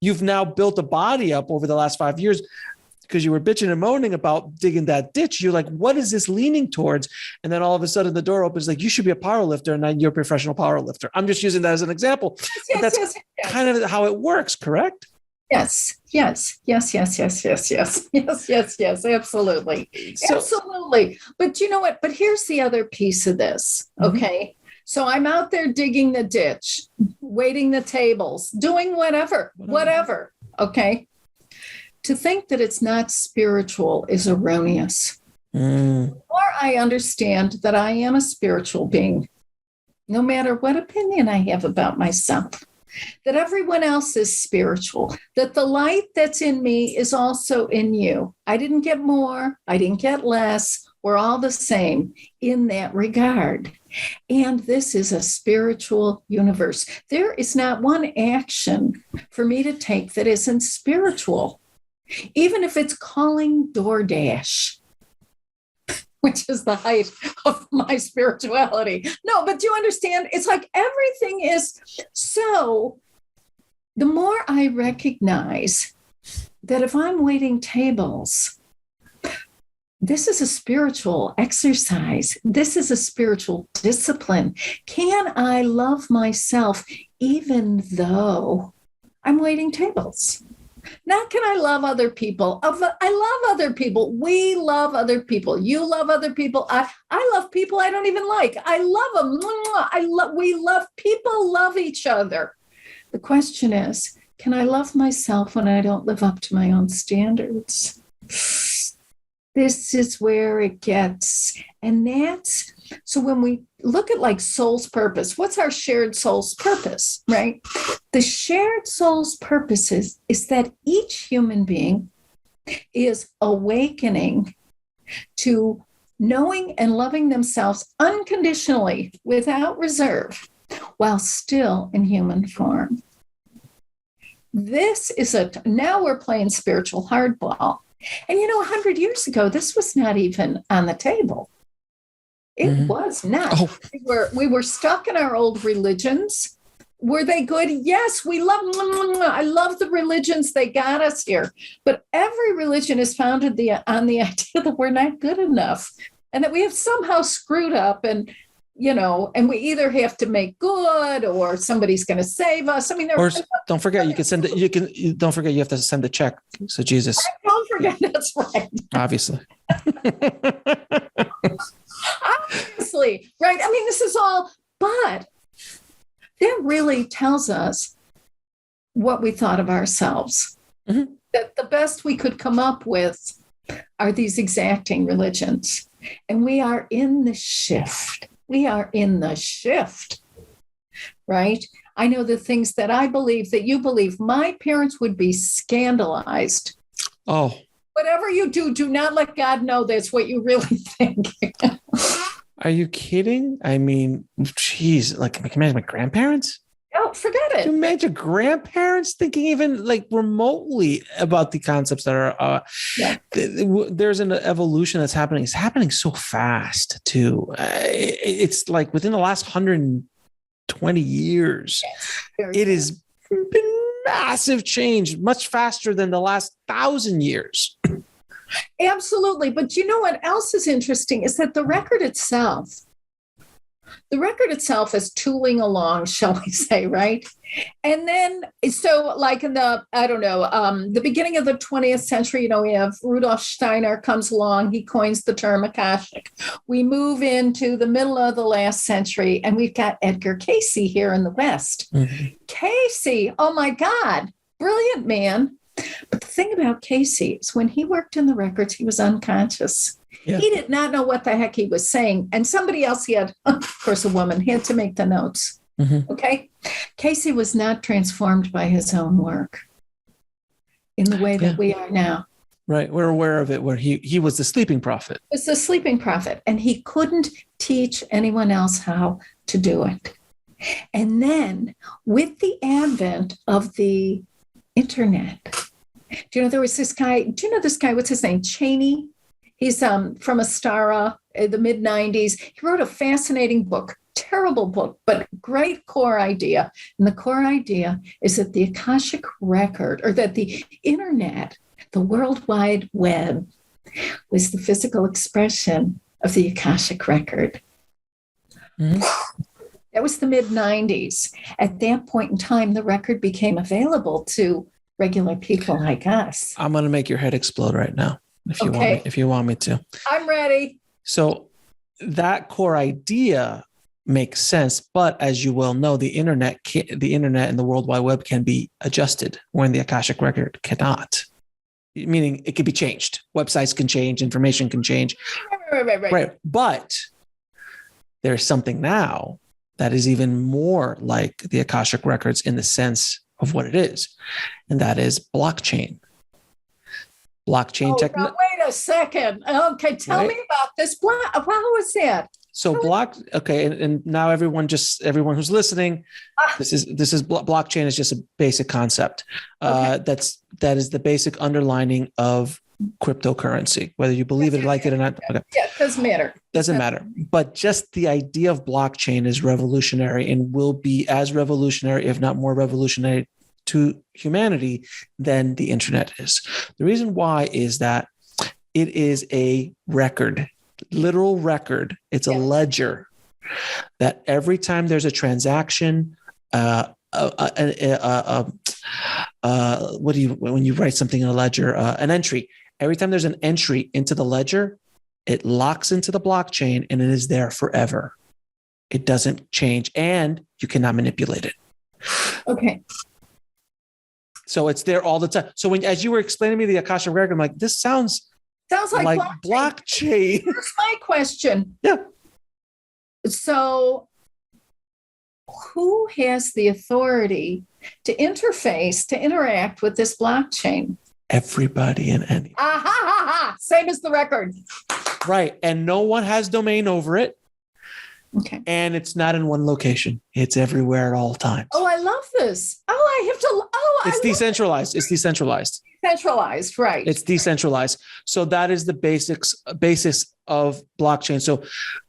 you've now built a body up over the last 5 years because you were bitching and moaning about digging that ditch. You're like, what is this leaning towards? And then all of a sudden the door opens, like, you should be a power lifter, and now you're a professional power lifter. I'm just using that as an example. Yes. Kind of how it works, correct? Yes. Absolutely. Absolutely. But you know what? But here's the other piece of this. Okay. So I'm out there digging the ditch, waiting the tables, doing whatever. Okay. To think that it's not spiritual is erroneous. Or I understand that I am a spiritual being, no matter what opinion I have about myself, that everyone else is spiritual, that the light that's in me is also in you. I didn't get more, I didn't get less. We're all the same in that regard. And this is a spiritual universe. There is not one action for me to take that isn't spiritual, even if it's calling DoorDash, which is the height of my spirituality. No, but do you understand? It's like everything is. So the more I recognize that if I'm waiting tables, this is a spiritual exercise. This is a spiritual discipline. Can I love myself even though I'm waiting tables? Not can I love other people. I love other people. We love other people. You love other people. I love people I don't even like. I love them. We love people, love each other. The question is, can I love myself when I don't live up to my own standards? This is where it gets, and that's, so when we look at like soul's purpose, what's our shared soul's purpose, right? The shared soul's purpose is that each human being is awakening to knowing and loving themselves unconditionally, without reserve, while still in human form. This is now we're playing spiritual hardball. And 100 years ago, this was not even on the table. It was not. Oh. We were stuck in our old religions. Were they good? Yes, I love the religions. They got us here. But every religion is founded on the idea that we're not good enough and that we have somehow screwed up, and and we either have to make good or somebody's going to save us. I mean, don't forget, don't forget you have to send a check. So Jesus. Don't forget, that's right. Obviously. Obviously, right? I mean, this is all, but that really tells us what we thought of ourselves. That the best we could come up with are these exacting religions. And we are in the shift. We are in the shift, right? I know the things that I believe that you believe. My parents would be scandalized. Oh. Whatever you do, do not let God know that's what you really think. Are you kidding? I mean, geez, like, can you imagine my grandparents? Oh, forget it. Can you imagine grandparents thinking even like remotely about the concepts that are, there's an evolution that's happening. It's happening so fast too. It's like within the last 120 years, it has been massive change, much faster than the last 1,000 years. Absolutely. But you know what else is interesting is that the record itself is tooling along, shall we say, right? And then, so like in the, I don't know, the beginning of the 20th century, you know, we have Rudolf Steiner comes along, he coins the term Akashic. We move into the middle of the last century, and we've got Edgar Cayce here in the West. Mm-hmm. Cayce, oh my God, brilliant man. But the thing about Cayce is when he worked in the records, he was unconscious. Yeah. He did not know what the heck he was saying. And somebody else, he had, of course, a woman, he had to make the notes. Mm-hmm. Okay. Cayce was not transformed by his own work in the way that we are now. Right. We're aware of it, where he was the sleeping prophet. He was the sleeping prophet, and he couldn't teach anyone else how to do it. And then with the advent of the internet, do you know there was this guy? Do you know this guy? What's his name? Cheney. He's from Astara in the mid-90s. He wrote a fascinating book, terrible book, but great core idea. And the core idea is that the Akashic Record, or that the internet, the World Wide Web, was the physical expression of the Akashic Record. Mm-hmm. That was the mid-90s. At that point in time, the record became available to regular people like us. I'm going to make your head explode right now, if you want me to. I'm ready. So that core idea makes sense, but as you well know, the internet and the World Wide Web can be adjusted when the Akashic Record cannot. Meaning it can be changed. Websites can change, information can change. Right. But there's something now that is even more like the Akashic Records in the sense of what it is, and that is blockchain. Blockchain technology. Wait a second. Okay, tell me about this. How was that? So and now everyone who's listening, this is blockchain is just a basic concept. That is the basic underlining of cryptocurrency, whether you believe it, like it or not. Okay. Yeah, it doesn't matter. Doesn't matter. But just the idea of blockchain is revolutionary and will be as revolutionary, if not more revolutionary, to humanity than the internet is. The reason why is that it is a record, literal record. It's a ledger that every time there's a transaction, when you write something in a ledger, an entry. Every time there's an entry into the ledger, it locks into the blockchain and it is there forever. It doesn't change, and you cannot manipulate it. Okay. So it's there all the time. So as you were explaining to me the Akashic Record, I'm like, this sounds like blockchain. Here's my question. Yeah. So who has the authority to interact with this blockchain? Everybody and anyone. Same as the record. Right. And no one has domain over it. Okay. And it's not in one location. It's everywhere at all times. Oh, I love this. It's decentralized. It's decentralized. Decentralized, right. It's decentralized. So that is the basis of blockchain. So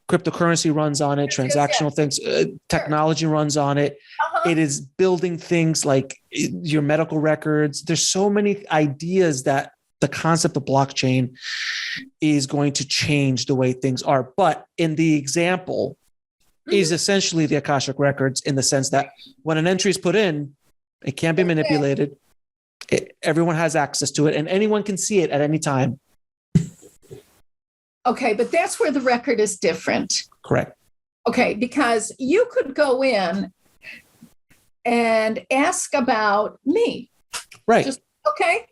cryptocurrency runs on it, transactional things, technology runs on it. It is building things like your medical records. There's so many ideas that the concept of blockchain is going to change the way things are. But in the example is essentially the Akashic Records, in the sense that when an entry is put in, it can't be manipulated. Everyone has access to it, and anyone can see it at any time. Okay, but that's where the record is different. Correct. Okay, because you could go in and ask about me. Right. Okay.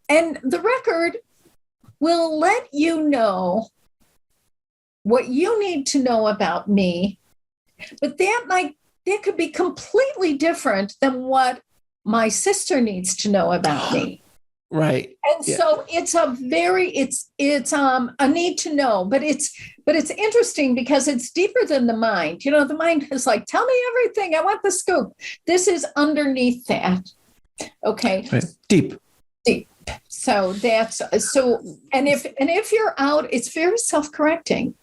And the record will let you know what you need to know about me, but that could be completely different than what my sister needs to know about me. Right. And so it's a need to know, but it's interesting because it's deeper than the mind. The mind is like, tell me everything. I want the scoop. This is underneath that. Okay. Right. Deep. So and if you're out, it's very self-correcting.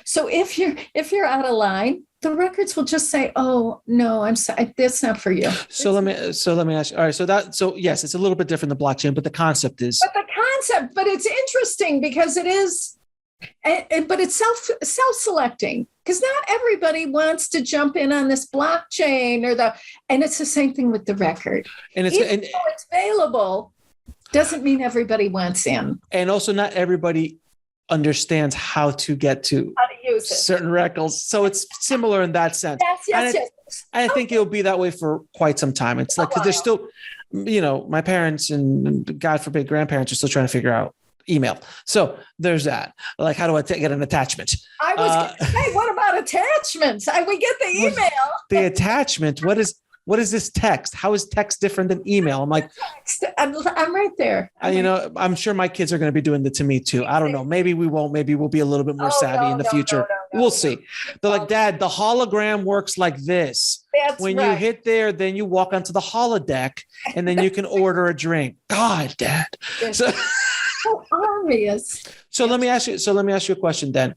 So if you're out of line, the records will just say, "Oh no, I'm sorry, that's not for you." So let me ask you. All right, so yes, it's a little bit different than blockchain, but the concept is. But it's interesting because it is, but it's self-selecting because not everybody wants to jump in on this blockchain and it's the same thing with the record. And Though it's available, doesn't mean everybody wants in. And also, not everybody understands how to get to use certain records. So it's similar in that sense. Yes. I think it'll be that way for quite some time. It's like, because there's still, my parents and God forbid grandparents are still trying to figure out email. So there's that. Like, how do I get an attachment? I was going to say, what about attachments? We get the email. The attachment. What is this text? How is text different than email? I'm like, I'm right there. I'm sure my kids are going to be doing that to me too. I don't know. Maybe we won't. Maybe we'll be a little bit more savvy in the future. We'll see. They're like, Dad, the hologram works like this. That's when you hit there, then you walk onto the holodeck and then you can order a drink. God, Dad. So obvious. So let me ask you a question then,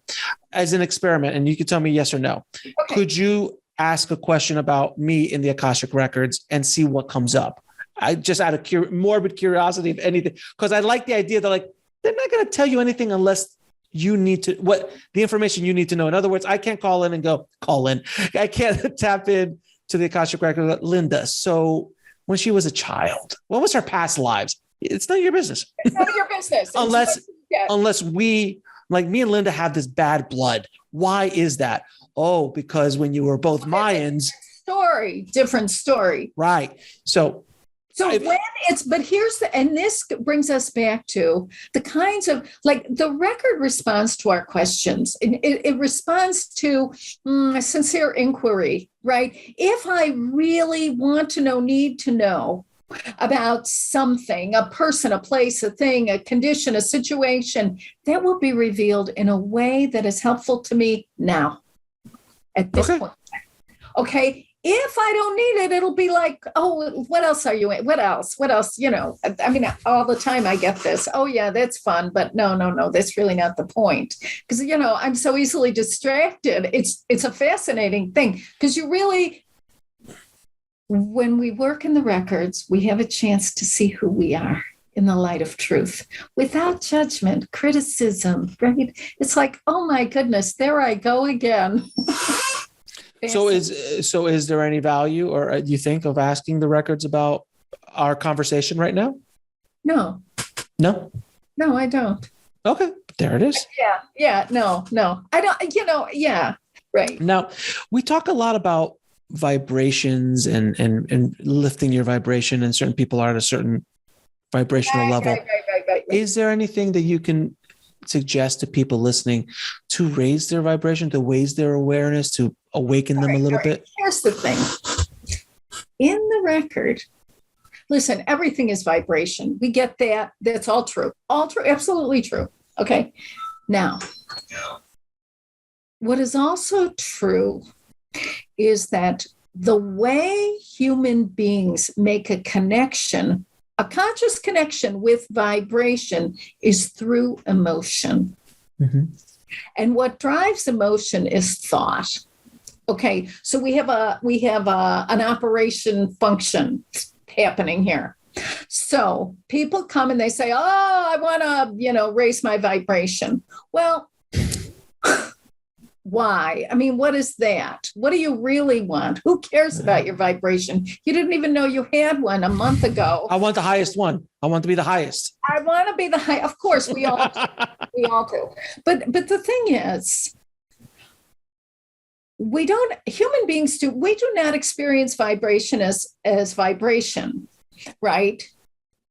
as an experiment, and you can tell me yes or no. Okay. Could you ask a question about me in the Akashic Records and see what comes up? I just out of morbid curiosity, if anything, because I like the idea that they're not going to tell you anything unless you need to, the information you need to know. In other words, I can't call in. I can't tap in to the Akashic Records. Linda, so when she was a child, what was her past lives? It's none of your business. It's none of your business. unless we, like me and Linda, have this bad blood. Why is that? Oh, because when you were both Mayans. Different story. Right. So and this brings us back to the kinds of, the record responds to our questions. It responds to a sincere inquiry, right? If I really want to know, need to know about something, a person, a place, a thing, a condition, a situation, that will be revealed in a way that is helpful to me now at this point. Okay. If I don't need it, it'll be like, oh, what else are you in? What else? I mean, all the time I get this. Oh yeah, that's fun. But no, that's really not the point. Because, I'm so easily distracted. It's a fascinating thing because when we work in the records, we have a chance to see who we are in the light of truth without judgment, criticism, right? It's like, oh my goodness, there I go again. So is there any value, or do you think, of asking the records about our conversation right now? No, I don't. Okay, there it is. Yeah, no, I don't. Right. Now, we talk a lot about vibrations and lifting your vibration, and certain people are at a certain vibrational level. Right. Is there anything that you can suggest to people listening to raise their vibration, to raise their awareness, to awaken them a little bit? Here's the thing. In the record, listen, everything is vibration. We get that. That's all true. All true. Absolutely true. Okay. Now, what is also true is that the way human beings make a connection, a conscious connection with vibration, is through emotion. Mm-hmm. And what drives emotion is thought. Okay, so we have an operation function happening here. So people come and they say, "Oh, I want to, raise my vibration." Well, why? I mean, what is that? What do you really want? Who cares about your vibration? You didn't even know you had one a month ago. I want the highest one. I want to be the highest. I want to be the high. Of course, we all do. But the thing is, human beings we do not experience vibration as vibration, right?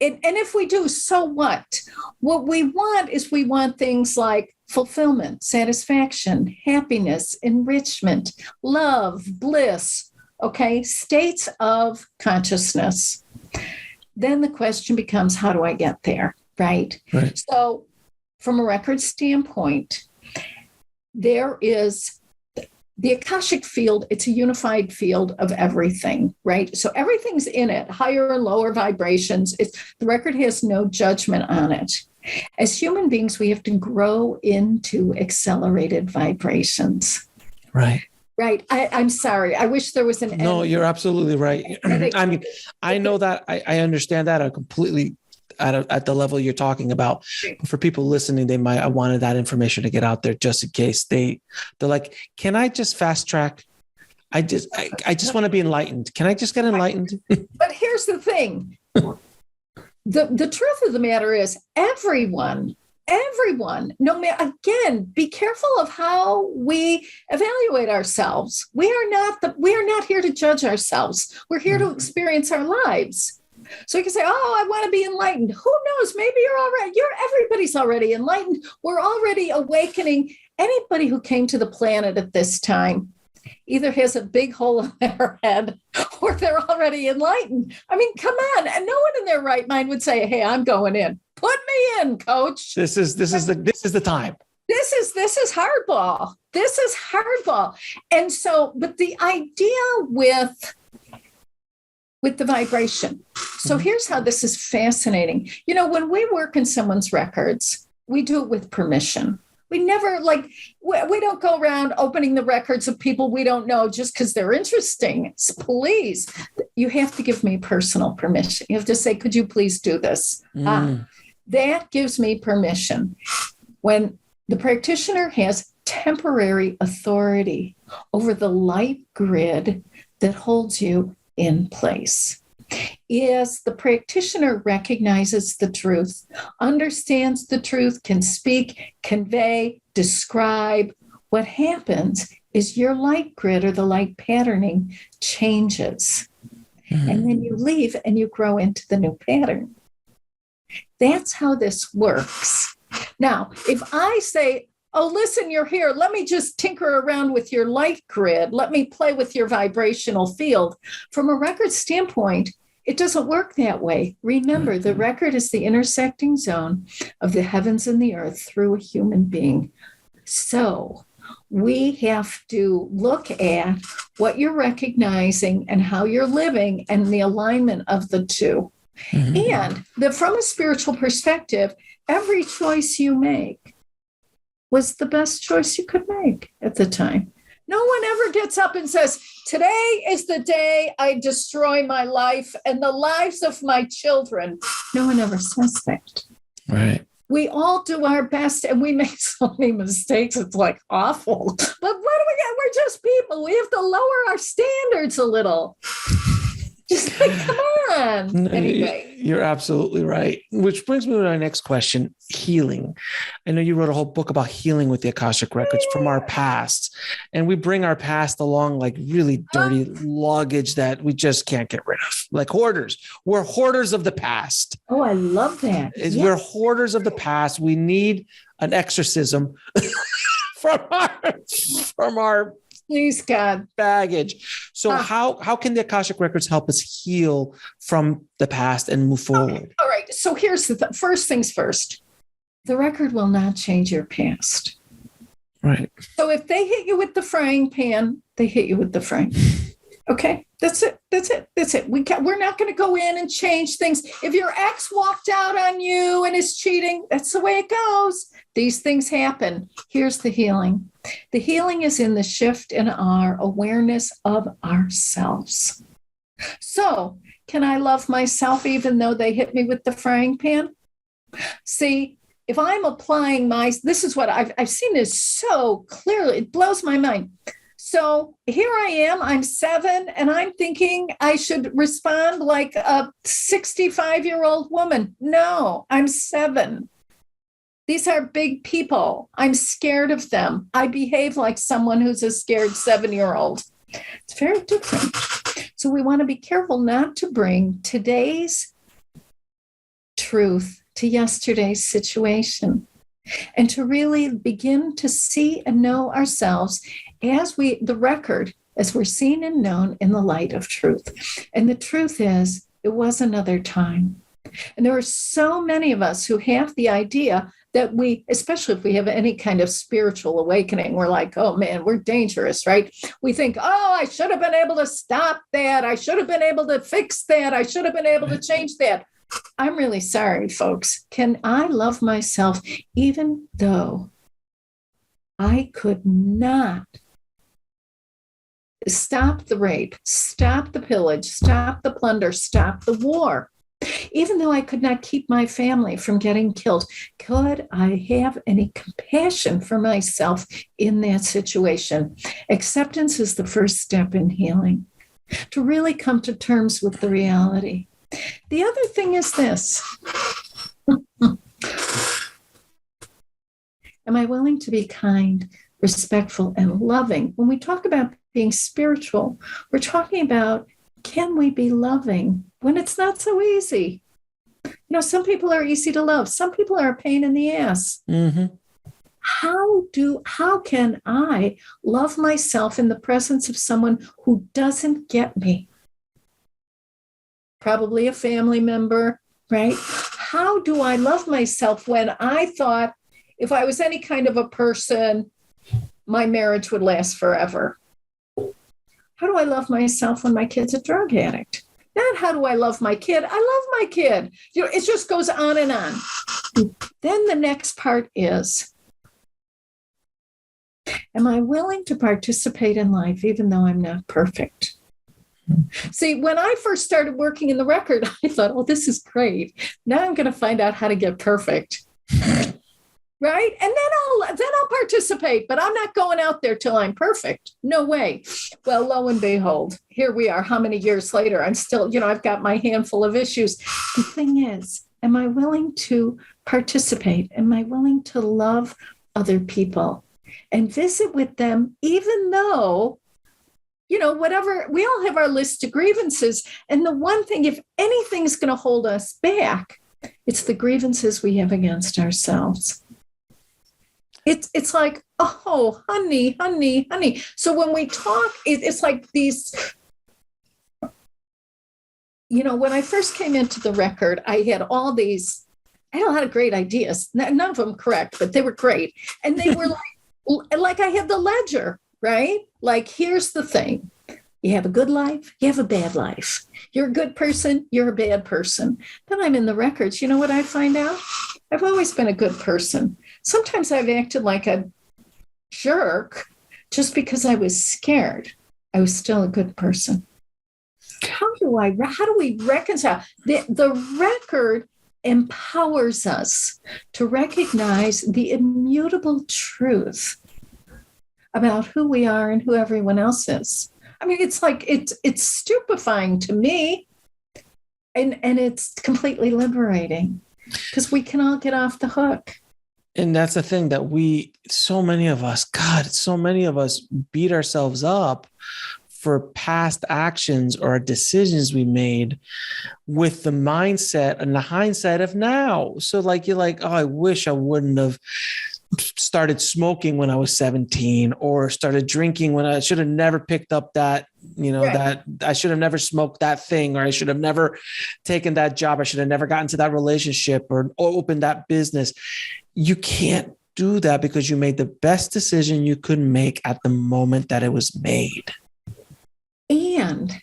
And if we do, so what? What we want is we want things like fulfillment, satisfaction, happiness, enrichment, love, bliss, okay, states of consciousness. Then the question becomes, how do I get there, right? So from a record standpoint, there is the Akashic field. It's a unified field of everything, right? So everything's in it, higher and lower vibrations. The record has no judgment on it. As human beings, we have to grow into accelerated vibrations. Right. Right. I'm sorry. I wish there was an end. No, you're absolutely right. I mean, I know that. I understand that. I completely at the level you're talking about. For people listening, I wanted that information to get out there just in case they're like, can I just fast track? I just want to be enlightened. Can I just get enlightened? But here's the thing. The truth of the matter is everyone, no matter, again, be careful of how we evaluate ourselves. We are not here to judge ourselves. We're here to experience our lives. So you can say, oh, I want to be enlightened. Who knows? Maybe everybody's already enlightened. We're already awakening. Anybody who came to the planet at this time either has a big hole in their head or they're already enlightened. I mean, come on. And no one in their right mind would say, hey, I'm going in. Put me in, coach. This is the time. This is hardball. This is hardball. And so, but the idea with the vibration. So here's how this is fascinating. You know, when we work in someone's records, we do it with permission. We never we don't go around opening the records of people we don't know just because they're interesting. Please, you have to give me personal permission. You have to say, could you please do this? That gives me permission. When the practitioner has temporary authority over the light grid that holds you in place. As the practitioner recognizes the truth, understands the truth, can speak, convey, describe, what happens is your light grid or the light patterning changes. And then you leave and you grow into the new pattern. That's how this works. Now, if I say, oh, listen, you're here. Let me just tinker around with your light grid. Let me play with your vibrational field. From a record standpoint, it doesn't work that way. Remember, the record is the intersecting zone of the heavens and the earth through a human being. So we have to look at what you're recognizing and how you're living and the alignment of the two. And from a spiritual perspective, every choice you make was the best choice you could make at the time. No one ever gets up and says, today is the day I destroy my life and the lives of my children. No one ever says that. Right. We all do our best and we make so many mistakes. It's like awful. But what do we got? We're just people. We have to lower our standards a little. Just like, come on. Anyway. You're absolutely right. Which brings me to our next question, healing. I know you wrote a whole book about healing with the Akashic Records from our past. And we bring our past along like really dirty luggage that we just can't get rid of. Like hoarders. We're hoarders of the past. Oh, I love that. We're hoarders of the past. We need an exorcism from our please, God, baggage. So how can the Akashic Records help us heal from the past and move forward? Okay. All right. So here's the first things first. The record will not change your past. Right. So if they hit you with the frying pan, they hit you with the frying pan. Okay. That's it. We're not going to go in and change things. If your ex walked out on you and is cheating, that's the way it goes. These things happen. Here's the healing. The healing is in the shift in our awareness of ourselves. So, can I love myself even though they hit me with the frying pan? See, if I'm applying this is what I've seen this so clearly. It blows my mind. So here I am, I'm 7, and I'm thinking I should respond like a 65-year-old woman. No, I'm 7. These are big people. I'm scared of them. I behave like someone who's a scared 7-year-old. It's very different. So we want to be careful not to bring today's truth to yesterday's situation, and to really begin to see and know ourselves as we're seen and known in the light of truth. And the truth is, it was another time. And there are so many of us who have the idea that we, especially if we have any kind of spiritual awakening, we're like, oh man, we're dangerous, right? We think, oh, I should have been able to stop that. I should have been able to fix that. I should have been able to change that. I'm really sorry, folks. Can I love myself even though I could not stop the rape, stop the pillage, stop the plunder, stop the war? Even though I could not keep my family from getting killed, could I have any compassion for myself in that situation? Acceptance is the first step in healing, to really come to terms with the reality. The other thing is this. Am I willing to be kind, respectful, and loving? When we talk about being spiritual, we're talking about, can we be loving when it's not so easy? You know, some people are easy to love. Some people are a pain in the ass. Mm-hmm. How can I love myself in the presence of someone who doesn't get me? Probably a family member, right? How do I love myself when I thought if I was any kind of a person, my marriage would last forever? How do I love myself when my kid's a drug addict? Not how do I love my kid? I love my kid. You know, it just goes on and on. Then the next part is, am I willing to participate in life even though I'm not perfect? See, when I first started working in the record, I thought, oh, this is great. Now I'm going to find out how to get perfect. Right? And then I'll participate, but I'm not going out there till I'm perfect. No way. Well, lo and behold, here we are. How many years later? I'm still, I've got my handful of issues. The thing is, am I willing to participate? Am I willing to love other people and visit with them, even though, whatever, we all have our list of grievances. And the one thing, if anything's going to hold us back, it's the grievances we have against ourselves. It's like, oh, honey. So when we talk, it's like these, when I first came into the record, I had a lot of great ideas, none of them correct, but they were great. And they were like I had the ledger, right? Like, here's the thing. You have a good life, you have a bad life. You're a good person, you're a bad person. Then I'm in the records. You know what I find out? I've always been a good person. Sometimes I've acted like a jerk just because I was scared. I was still a good person. How do we reconcile? The record empowers us to recognize the immutable truth about who we are and who everyone else is. I mean, it's like, it's stupefying to me, and it's completely liberating because we can all get off the hook. And that's the thing that so many of us beat ourselves up for past actions or decisions we made with the mindset and the hindsight of now. So like, you're like, oh, I wish I wouldn't have started smoking when I was 17, or started drinking when I should have never picked up that, right, that I should have never smoked that thing, or I should have never taken that job. I should have never gotten to that relationship or opened that business. You can't do that because you made the best decision you could make at the moment that it was made. And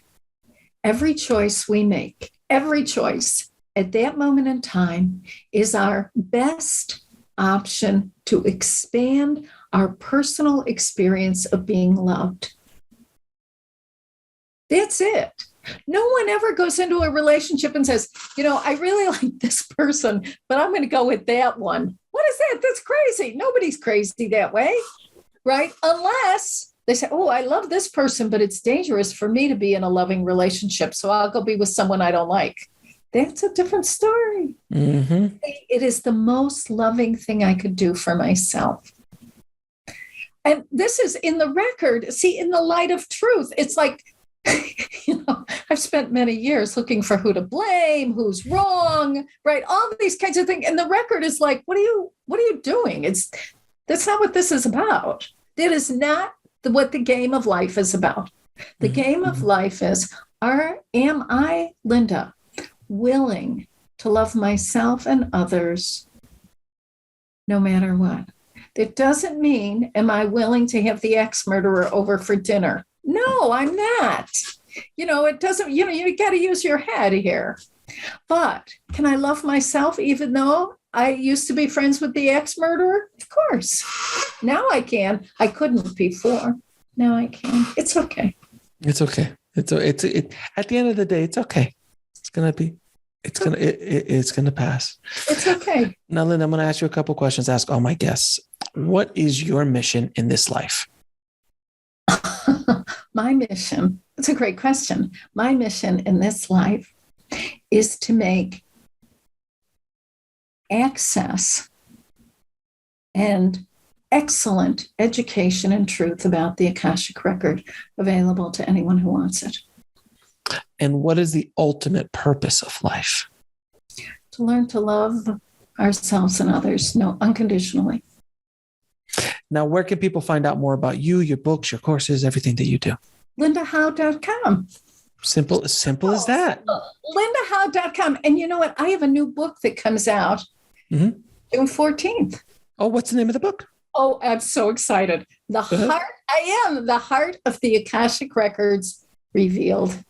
every choice we make, every choice at that moment in time is our best option to expand our personal experience of being loved. That's it. No one ever goes into a relationship and says, I really like this person, but I'm going to go with that one. What is that? That's crazy. Nobody's crazy that way, right? Unless they say, oh, I love this person, but it's dangerous for me to be in a loving relationship, so I'll go be with someone I don't like. That's a different story. Mm-hmm. It is the most loving thing I could do for myself. And this is in the record. See, in the light of truth, it's like, I've spent many years looking for who to blame, who's wrong, right? All these kinds of things. And the record is like, what are you doing? That's not what this is about. That is not what the game of life is about. The game of life is, am I, Linda, willing to love myself and others no matter what? It doesn't mean, am I willing to have the ex-murderer over for dinner? No, I'm not. It doesn't, you got to use your head here. But can I love myself even though I used to be friends with the ex-murderer? Of course. Now I can. I couldn't before. Now I can. It's okay. It's okay. It's at the end of the day, it's okay. It's going to pass. It's okay. Now, Linda, I'm going to ask you a couple questions. Ask all my guests. What is your mission in this life? My mission. It's a great question. My mission in this life is to make access and excellent education and truth about the Akashic Record available to anyone who wants it. And what is the ultimate purpose of life? To learn to love ourselves and others, unconditionally. Now, where can people find out more about you, your books, your courses, everything that you do? LindaHowe.com. Simple as that. LindaHowe.com. And you know what? I have a new book that comes out June 14th. Oh, what's the name of the book? Oh, I'm so excited. The Heart of the Akashic Records Revealed.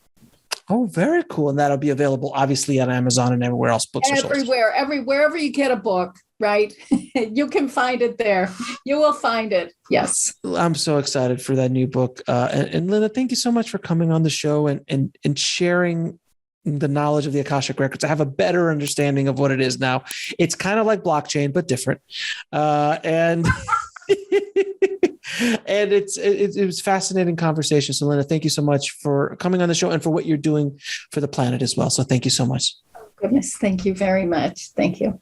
Oh, very cool. And that'll be available, obviously, on Amazon and everywhere else books are sold. Wherever you get a book, right? You can find it there. You will find it. Yes. I'm so excited for that new book. And Linda, thank you so much for coming on the show and sharing the knowledge of the Akashic Records. I have a better understanding of what it is now. It's kind of like blockchain, but different. And it was fascinating conversation. So Linda, thank you so much for coming on the show and for what you're doing for the planet as well. So thank you so much. Oh, goodness. Thank you very much. Thank you.